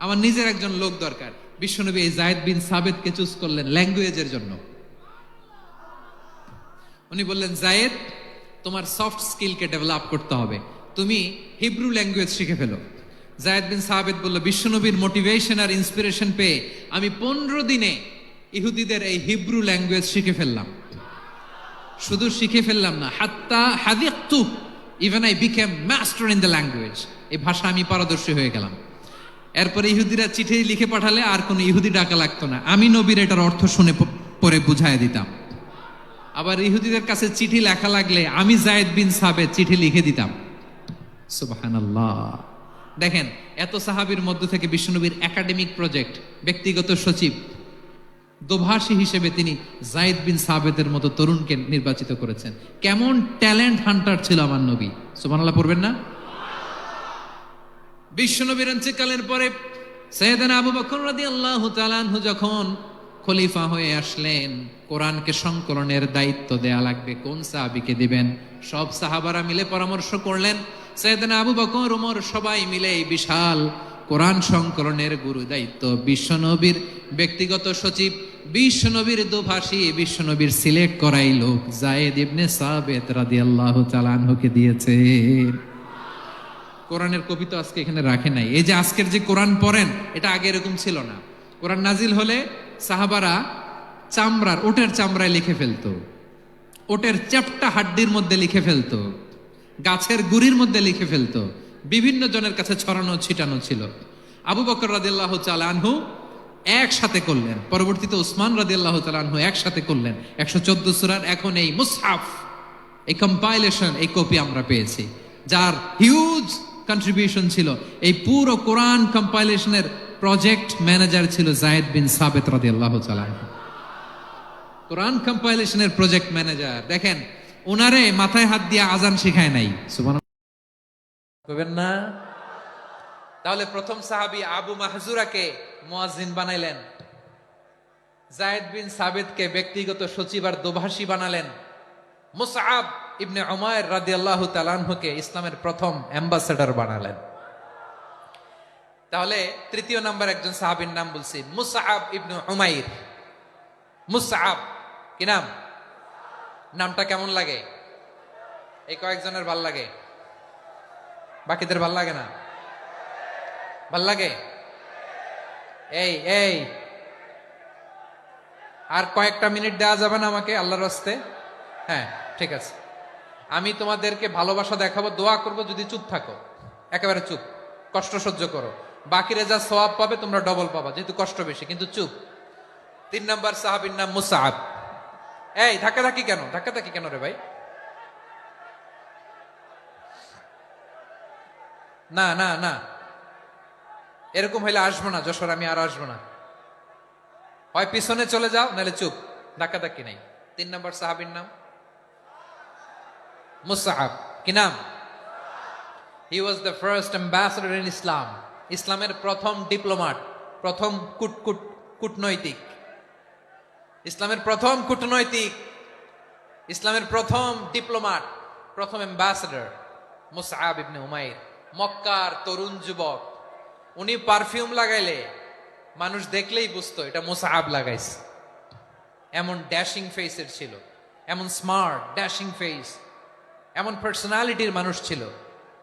আমার নিজের একজন লোক দরকার। বিশ্বনবী এই যায়েদ বিন সাবিতকে চুজ করলেন ল্যাঙ্গুয়েজের জন্য। উনি বললেন, যায়েদ তোমার সফট স্কিলকে ডেভেলপ করতে হবে, তুমি হিব্রু ল্যাঙ্গুয়েজ শিখে ফেলো। যায়েদ বিন সাবিত বলল, বিশ্বনবীর মোটিভেশন আর ইন্সপিরেশন পেয়ে আমি 15 দিনে ইহুদিদের এই হিব্রু ল্যাঙ্গুয়েজ শিখে ফেললাম। শুধু শিখে ফেললাম না, হাত্তা হাদিকতু, even I became master in the language. এই ভাষা আমি পারদর্শী হয়ে গেলাম। এরপরে ইহুদিরা চিঠি লিখে পাঠালে আর কোনো ইহুদি ডাকা লাগতো না, আমি নবীর এটার অর্থ শুনে পরে বুঝাই দিতাম। আবার ইহুদিদের কাছে চিঠি লেখা লাগলে আমি যায়েদ বিন সাবিত চিঠি লিখে দিতাম। সুবহানাল্লাহ। দেখেন এত সাহাবীর মধ্য থেকে বিশ্বনবীর একাডেমিক প্রজেক্ট, ব্যক্তিগত সচিব, দোভাষী হিসেবে তিনি যায়েদ বিন সাবেতের মতো তরুণকে নির্বাচিত করেছেন। কেমন ট্যালেন্ট হান্টার ছিল আমার নবী, সুবহানাল্লাহ পড়বেন না? বিশ্বনবীর ইন্তেকালের পরে সাইয়েদনা আবু বকর রাদিয়াল্লাহু তাআলা আনহু যখন খলিফা হয়ে আসলেন, কোরআনকে সংকলনের দায়িত্ব দেয়া লাগবে, কোন সাহাবীকে দিবেন? সব সাহাবারা মিলে পরামর্শ করলেন। সাইয়েদনা আবু বকর, ওমর সবাই মিলে এই বিশাল কোরআন সংকলনের গুরু দায়িত্ব বিশ্বনবীর ব্যক্তিগত সচিব, বিশ্বনবীর দোভাষী, বিশ্বনবীর সিলেক্ট করাই লোক যায়েদ ইবনে সাবিত রাদিয়াল্লাহু তাআলা আনহুকে দিয়েছে। কোরআনের কপি তো আজকে এখানে রাখে নাই। এই যে আজকের যে কোরআন পড়েন, এটা আগে এরকম ছিল না। কোরআন নাজিল হলে সাহাবারা চামড়ার, ওটের চামড়ায় লিখে ফেলতো, ওটের চ্যাপ্টা হাড্ডির মধ্যে লিখে ফেলতো, গাছের গুড়ির মধ্যে লিখে ফেলতো, বিভিন্ন জনের কাছে ছড়ানো ছিটানো ছিল। আবু বকর রাদিয়াল্লাহু তাআলা আনহু একসাথে করলেন, পরবর্তীতে উসমান রাদিয়াল্লাহু তাআলা আনহু একসাথে করলেন 114 সূরার। এখন এই মুসহাফ, এই কম্পাইলেশন, এই কপি আমরা পেয়েছি, যার হিউজ কন্ট্রিবিউশন ছিল। এই পুরো কোরআন কম্পাইলেশনের প্রজেক্ট ম্যানেজার ছিল যায়েদ বিন সাবিত রাদিয়াল্লাহু তাআলা আনহু। কোরআন কম্পাইলেশনের প্রজেক্ট ম্যানেজার, দেখেন ওনারে মাথায় হাত দিয়ে আজান শিখায় নাই, সুবহানাল্লাহ কইবেন না? তাহলে প্রথম সাহাবী আবু মাহজুরাকে মুয়াজ্জিন বানাইলেন, যায়েদ বিন সাবিতকে ব্যক্তিগত সচিব আর দোভাষী বানালেন, মুসআব ইবনে উমাইর রাদিয়াল্লাহু তাআলা আনহুকে ইসলামের প্রথম অ্যাম্বাসেডর বানালেন। তাহলে তৃতীয় নাম্বার একজন সাহাবীর নাম বলছি, মুসআব ইবনে উমাইর। মুসআব কি নাম? নামটা কেমন লাগে? এই কয়েকজনের ভাল লাগে, বাকিদের ভাল লাগে না? ভাল লাগে? এই এই আর কয়েকটা মিনিট দেওয়া যাবে না আমাকে আল্লাহর রাস্তে? হ্যাঁ ঠিক আছে, আমি তোমাদেরকে ভালোবাসা দেখাবো, দোয়া করব, যদি চুপ থাকো, একেবারে চুপ, কষ্ট সহ্য করো, বাকিরা যা সওয়াব পাবে তোমরা ডবল পাবা, যেহেতু কষ্ট বেশি, কিন্তু চুপ। 3 নাম্বার সাহাবীর নাম মুসআব। এই ধাক্কাধাক্কি কেন, ধাক্কাধাক্কি কেন রে ভাই? না না না, এরকম হইলে আসবো না যশোর, আমি আর আসবো না। হয় পিছনে চলে যাও, নাহলে চুপ, ধাক্কাধাক্কি নাই। 3 নাম্বার সাহাবীর নাম মুসআব। কি নাম? He was the first ambassador in Islam. ইসলামের প্রথম ডিপ্লোমাট, প্রথম কূটনৈতিক, ইসলামের প্রথম কূটনৈতিক, ইসলামের প্রথম ডিপ্লোমাট, প্রথম অ্যাম্বাসেডর মুসআব ইবনে উমাইর। মক্কার তরুণ যুবক, উনি পারফিউম লাগাইলে মানুষ দেখলেই বুঝতো এটা মুসআব লাগাইছে। এমন ড্যাশিং ফেসের ছিল, এমন স্মার্ট ড্যাশিং ফেস, এমন পার্সোনালিটির মানুষ ছিল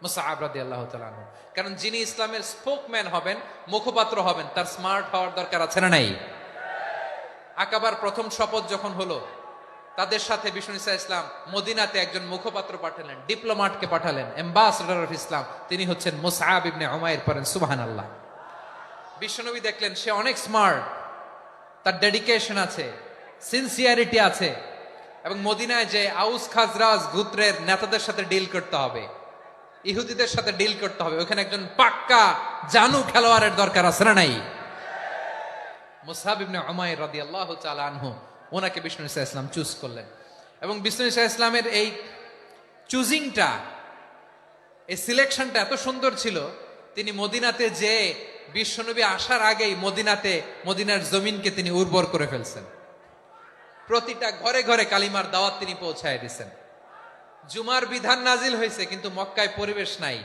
মুসআব রাদিয়াল্লাহু তাআলা আনহু। কারণ যিনি ইসলামের স্পোকম্যান হবেন, মুখপাত্র হবেন, তার স্মার্ট হওয়ার দরকার আছে না নাই? আকাবার প্রথম শপথ যখন হলো, তাদের সাথে বিষ্ণু ইসা ইসলাম মদিনাতে একজন মুখপাত্র পাঠালেন, ডিপ্লোমাটকে পাঠালেন, অ্যাম্বাসেডর অফ ইসলাম, তিনি হচ্ছেন মুসআব ইবনে উমাইর। পড়েন সুবহানাল্লাহ। বিশ্বনবী দেখলেন সে অনেক স্মার্ট, তার ডেডিকেশন আছে, সিনসিয়ারিটি আছে, এবং মদিনায় যে আউস খাজরাজ গোত্রের নেতাদের সাথে ডিল করতে হবে, ইহুদিদের সাথে ডিল করতে হবে, ওখানে একজন পাক্কা জানু খেলোয়াড়ের দরকার আছে না নাই? মুসআব ইবনে উমাইর রাদিয়াল্লাহু তাআলা আনহু, ওনাকে বিষ্ণু ইসা ইসলাম চুজ করলেন। এবং বিষ্ণু ইসা ইসলামের এই চুজিংটা, এই সিলেকশনটা এত সুন্দর ছিল, তিনি মদিনাতে যে বিশ্বনবী আসার আগেই মদিনার জমিনকে তিনি উর্বর করে ফেলছেন। প্রতিটা ঘরে ঘরে কালিমার দাওয়াত তিনি পৌঁছায় দিয়েছেন। জুমার বিধান নাজিল হয়েছে, কিন্তু মক্কায় পরিবেশ নাই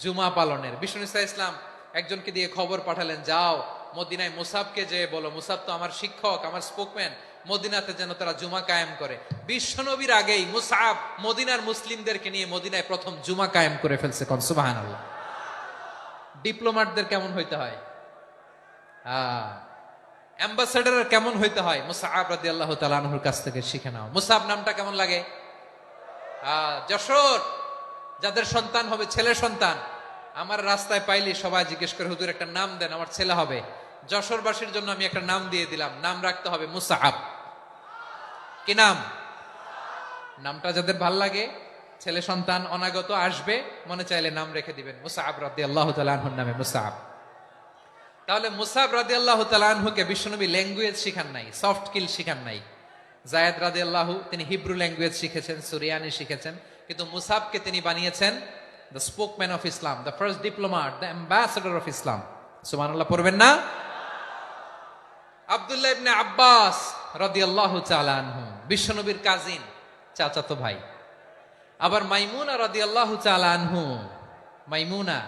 জুমা পালনের। বিষ্ণু ইসা ইসলাম একজনকে দিয়ে খবর পাঠালেন, যাও মদিনায় মুসাবকে যে বলো, মুসাব তো আমার শিক্ষক, আমার স্পোকম্যান, মদিনাতে যেন তারা জুমা কায়েম করে। বিশ্বনবীর আগেই মুসআব মদিনার মুসলিমদেরকে নিয়ে মদিনায় প্রথম জুমা কায়েম করে ফেলছে। কোন সুবহানাল্লাহ। ডিপ্লোমাটদের কেমন হইতে হয়, অ্যাম্বাসেডার কেমন হইতে হয়, মুসআব রাদিয়াল্লাহু তাআলা আনহুর কাছ থেকে শিখে নাও। মুসআব নামটা কেমন লাগে? যশোর যাদের সন্তান হবে, ছেলে সন্তান, আমার রাস্তায় পাইলি সবাই জিজ্ঞেস করে, হুজুর একটা নাম দেন, আমার ছেলে হবে। যশোরবাসীর জন্য আমি একটা নাম দিয়ে দিলাম, নাম রাখতে হবে মুসআব। কি নাম? নামটা যাদের ভাল লাগে, ছেলে সন্তান অনাগত আসবে, মনে চাইলে নাম রেখে দিবেন মুসআব রাদিয়াল্লাহু তাআলা আনহুর নামে মুসআব। তাহলে মুসাব রাদিয়াল্লাহু তাআলা আনহুকে বিশ্বনবী ল্যাঙ্গুয়েজ শিখান নাই, সফট স্কিল শিখান নাই। জায়েদ রাদিয়াল্লাহু তিনি হিব্রু ল্যাঙ্গুয়েজ শিখেছেন, সুরিয়ানি শিখেছেন, কিন্তু মুসাবকে তিনি বানিয়েছেন the spokesman of Islam, the first diplomat, the ambassador of Islam. সুবহানাল্লাহ পড়বেন না? আব্দুল্লাহ ইবনে আব্বাস রাদিয়াল্লাহু তাআলা আনহু বিশ্বনবীর কাজিন, চাচাতো ভাই। আবার মাইমুনা রাদিয়াল্লাহু তাআলা আনহু, মাইমুনা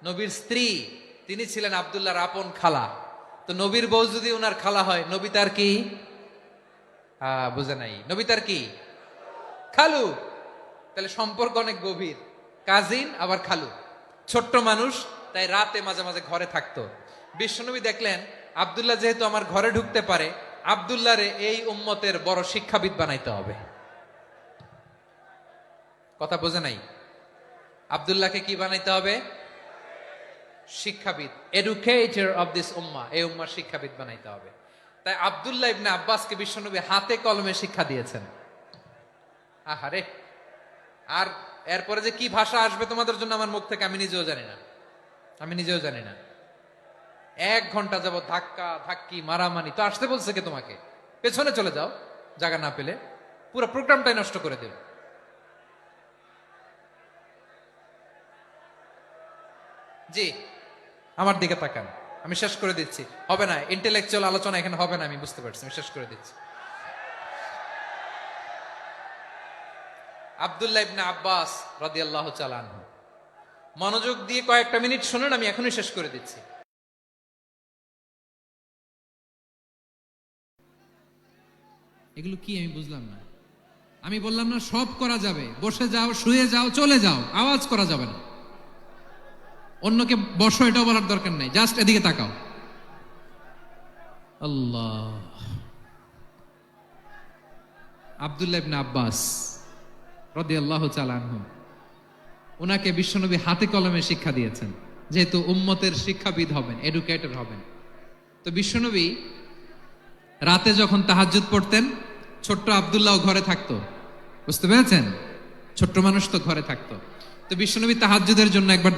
নবীর স্ত্রী, তিনি ছিলেন আব্দুল্লাহর আপন খালা। তো নবীর বউ যদি ওনার খালা হয়, নবী তার কি? বুঝে নাই, নবী তার কি? খালু। তাহলে সম্পর্ক অনেক গভীর, কাজিন আবার খালু, ছোট্ট মানুষ, তাই রাতে মাঝে মাঝে ঘরে থাকতো। বিশ্বনবী দেখলেন আব্দুল্লাহ যেহেতু আমার ঘরে ঢুকতে পারে, আব্দুল্লাহরে এই উম্মতের বড় শিক্ষাবিদ বানাইতে হবে। কথা বোঝে নাই? আব্দুল্লাহকে কি বানাইতে হবে? শিক্ষাবিদ, এডুকেটর অফ দিস উম্মাহ, এই উম্মার শিক্ষাবিদ বানাইতে হবে। তাই আব্দুল্লাহ ইবনে আব্বাসকে বিশ্বনবী হাতে কলমে শিক্ষা দিয়েছেন। আহারে, আর এরপরে যে কি ভাষা আসবে তোমাদের জন্য আমার মুখ থেকে আমি নিজেও জানি না, আমি নিজেও জানি না। 1 ঘন্টা যাবত ধাক্কা ধাক্কি মারামারি। তো আসতে বলছে কে তোমাকে? পেছনে চলে যাও, জায়গা না পেলে। পুরো প্রোগ্রামটাই নষ্ট করে দিল। জি, আমার দিকে তাকান, আমি শেষ করে দিচ্ছি। হবে না, ইন্টেলেকচুয়াল আলোচনা এখানে হবে না, আমি বুঝতে পারছি, আমি শেষ করে দিচ্ছি। আব্দুল্লাহ ইবনে আব্বাস রাদিয়াল্লাহু তাআলা আনহু, মনোযোগ দিয়ে কয়েকটা মিনিট শুনুন, আমি এখনই শেষ করে দিচ্ছি। এগুলো কি আমি বুঝলাম না। আমি বললাম না সব করা যাবে, বসে যাও, শুয়ে যাও, চলে যাও, আওয়াজ করা যাবে না। অন্যকে বসো এটাও বলার দরকার নাই, জাস্ট এদিকে তাকাও। আল্লাহ। আব্দুল্লাহ ইবনে আব্বাস রাদিয়াল্লাহু তাআলা আনহু, ওনাকে বিশ্বনবী হাতে কলমে শিক্ষা দিয়েছেন, যেহেতু উম্মতের শিক্ষাবিদ হবেন, এডুকেটর হবেন। তো বিশ্বনবী রাতে যখন তাহাজ্জুদ পড়তেন, ছোট্ট আব্দুল্লাহ ঘরে থাকতো। বুঝতে পেরেছেন? ছোট্ট মানুষ তো ঘরে থাকতো। তো বিশ্বনবী তাহাজ্জুদের জন্য একবার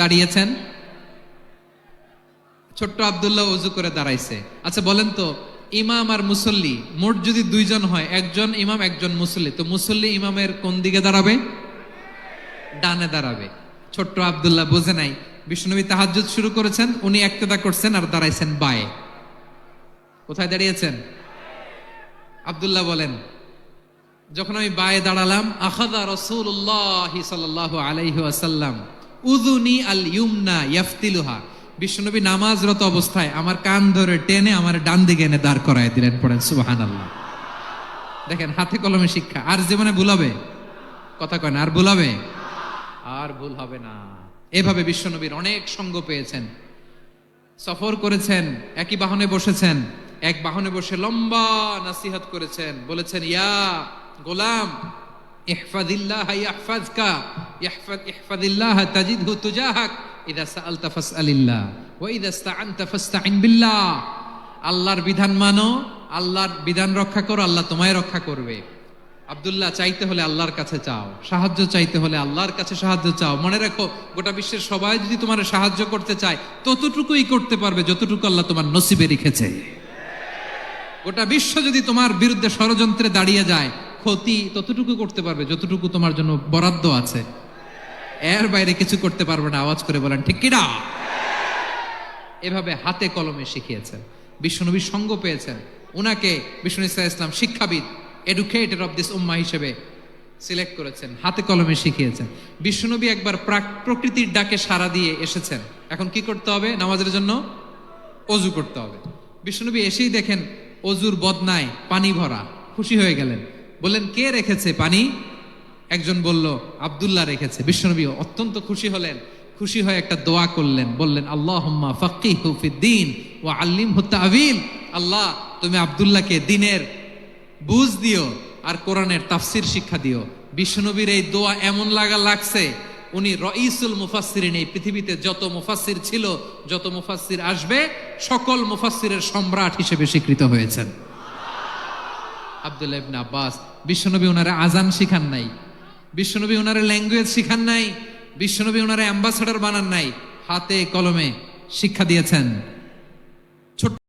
দাঁড়িয়েছেন, ছোট্ট আব্দুল্লাহ ওযু করে দাঁড়াইছে। আচ্ছা বলেন তো, ইমাম আর মুসল্লি মোট যদি 2 জন হয়, একজন ইমাম একজন মুসল্লি, তো মুসল্লি ইমামের কোন দিকে দাঁড়াবে? ডানে দাঁড়াবে। ছোট্ট আব্দুল্লাহ বোঝে নাই, বিশ্বনবী তাহাজ্জুদ শুরু করেছেন, উনি একতেদা করছেন আর দাঁড়াইছেন বায়ে। কোথায় দাঁড়িয়েছেন? আব্দুল্লাহ বলেন, যখন আমি বায়ে দাঁড়ালাম, আখাযা রাসূলুল্লাহ সাল্লাল্লাহু আলাইহি ওয়াসাল্লাম উযুনি আল ইউমনা ইয়াফতিলুহা, বিশ্বনবী নামাজরত অবস্থায় আমার কান ধরে টেনে আমার ডান দিকে এনে দাঁড় করায় দিলেন। পড়েন সুবহানাল্লাহ। দেখেন, হাতে কলমে শিক্ষা। আর জীবনে ভুল হবে? কথা কয় না, আর ভুল হবে? আর ভুল হবে না। এভাবে বিশ্বনবীর অনেক সঙ্গ পেয়েছেন, সফর করেছেন, একই বাহনে বসেছেন, এক বাহনে বসে লম্বা নাসিহত করেছেন, বলেছেন, ইয়া গোলাম ইহফাজিল্লাহ ইয়াহফাজকা, ইহফাজিল্লাহ তাজিদহু তুজাহাক, ইযা সাআলতা ফাসআলিল্লাহ ওয়া ইযা ইসতাআনতা ফাসতাইন বিল্লাহ। আল্লাহর বিধান মানো, আল্লাহর বিধান রক্ষা করো, আল্লাহ তোমায় রক্ষা করবে। আব্দুল্লাহ, চাইতে হলে আল্লাহর কাছে চাও, সাহায্য চাইতে হলে আল্লাহর কাছে সাহায্য চাও। মনে রাখো, গোটা বিশ্বের সবাই যদি তোমার সাহায্য করতে চায়, ততটুকুই করতে পারবে যতটুকু আল্লাহ তোমার নসিবে রেখেছে। গোটা বিশ্ব যদি তোমার বিরুদ্ধে ষড়যন্ত্রে দাঁড়িয়ে যায়, ক্ষতি ততটুকু করতে পারবে যতটুকু তোমার জন্য বরাদ্দ আছে। এর বাইরে কিছু করতে পারবে না। আওয়াজ করে বলেন ঠিক কিনা? এভাবে হাতে কলমে শিখিয়েছেন, বিশ্বনবীর সঙ্গ পেয়েছেন। উনাকে বিষ্ণু ইসলাম শিক্ষাবিদ, এডুকেটর অফ দিস উম্মাহ হিসেবে সিলেক্ট করেছেন, হাতে কলমে শিখিয়েছেন। বিশ্বনবী একবার প্রকৃতির ডাকে সাড়া দিয়ে এসেছেন। এখন কি করতে হবে? নামাজের জন্য অজু করতে হবে। বিশ্বনবী এসেই দেখেন অজুর বদনায় পানি ভরা, খুশি হয়ে গেলেন, বললেন, কে রেখেছে পানি? একজন বলল, আব্দুল্লাহ রেখেছে। বিশ্বনবী অত্যন্ত খুশি হলেন, খুশি হয়ে একটা দোয়া করলেন, বললেন, আল্লাহুম্মা ফাক্কিহু ফিদ্দীন ওয়া আল্লিমহু তা'ওয়ীল। আল্লাহ, তুমি আব্দুল্লাহকে দ্বীনের বুঝ দিও আর কোরআনের তাফসির শিক্ষা দিও। বিশ্বনবীর এই দোয়া এমন লাগছে, উনি রাইসুল মুফাসসিরিন, এই পৃথিবীতে যত মুফাসসির ছিল, যত মুফাসসির আসবে, সকল মুফাসসিরের সম্রাট হিসেবে স্বীকৃত হয়েছেন আব্দুল্লাহ ইবনে আব্বাস। বিশ্বনবী ওনারে আজান শিখান নাই, বিশ্বনবী ওনারে ল্যাঙ্গুয়েজ শিখান নাই, বিশ্বনবী ওনারে অ্যাম্বাসেডর বানান নাই, হাতে কলমে শিক্ষা দিয়েছেন। ছোট্ট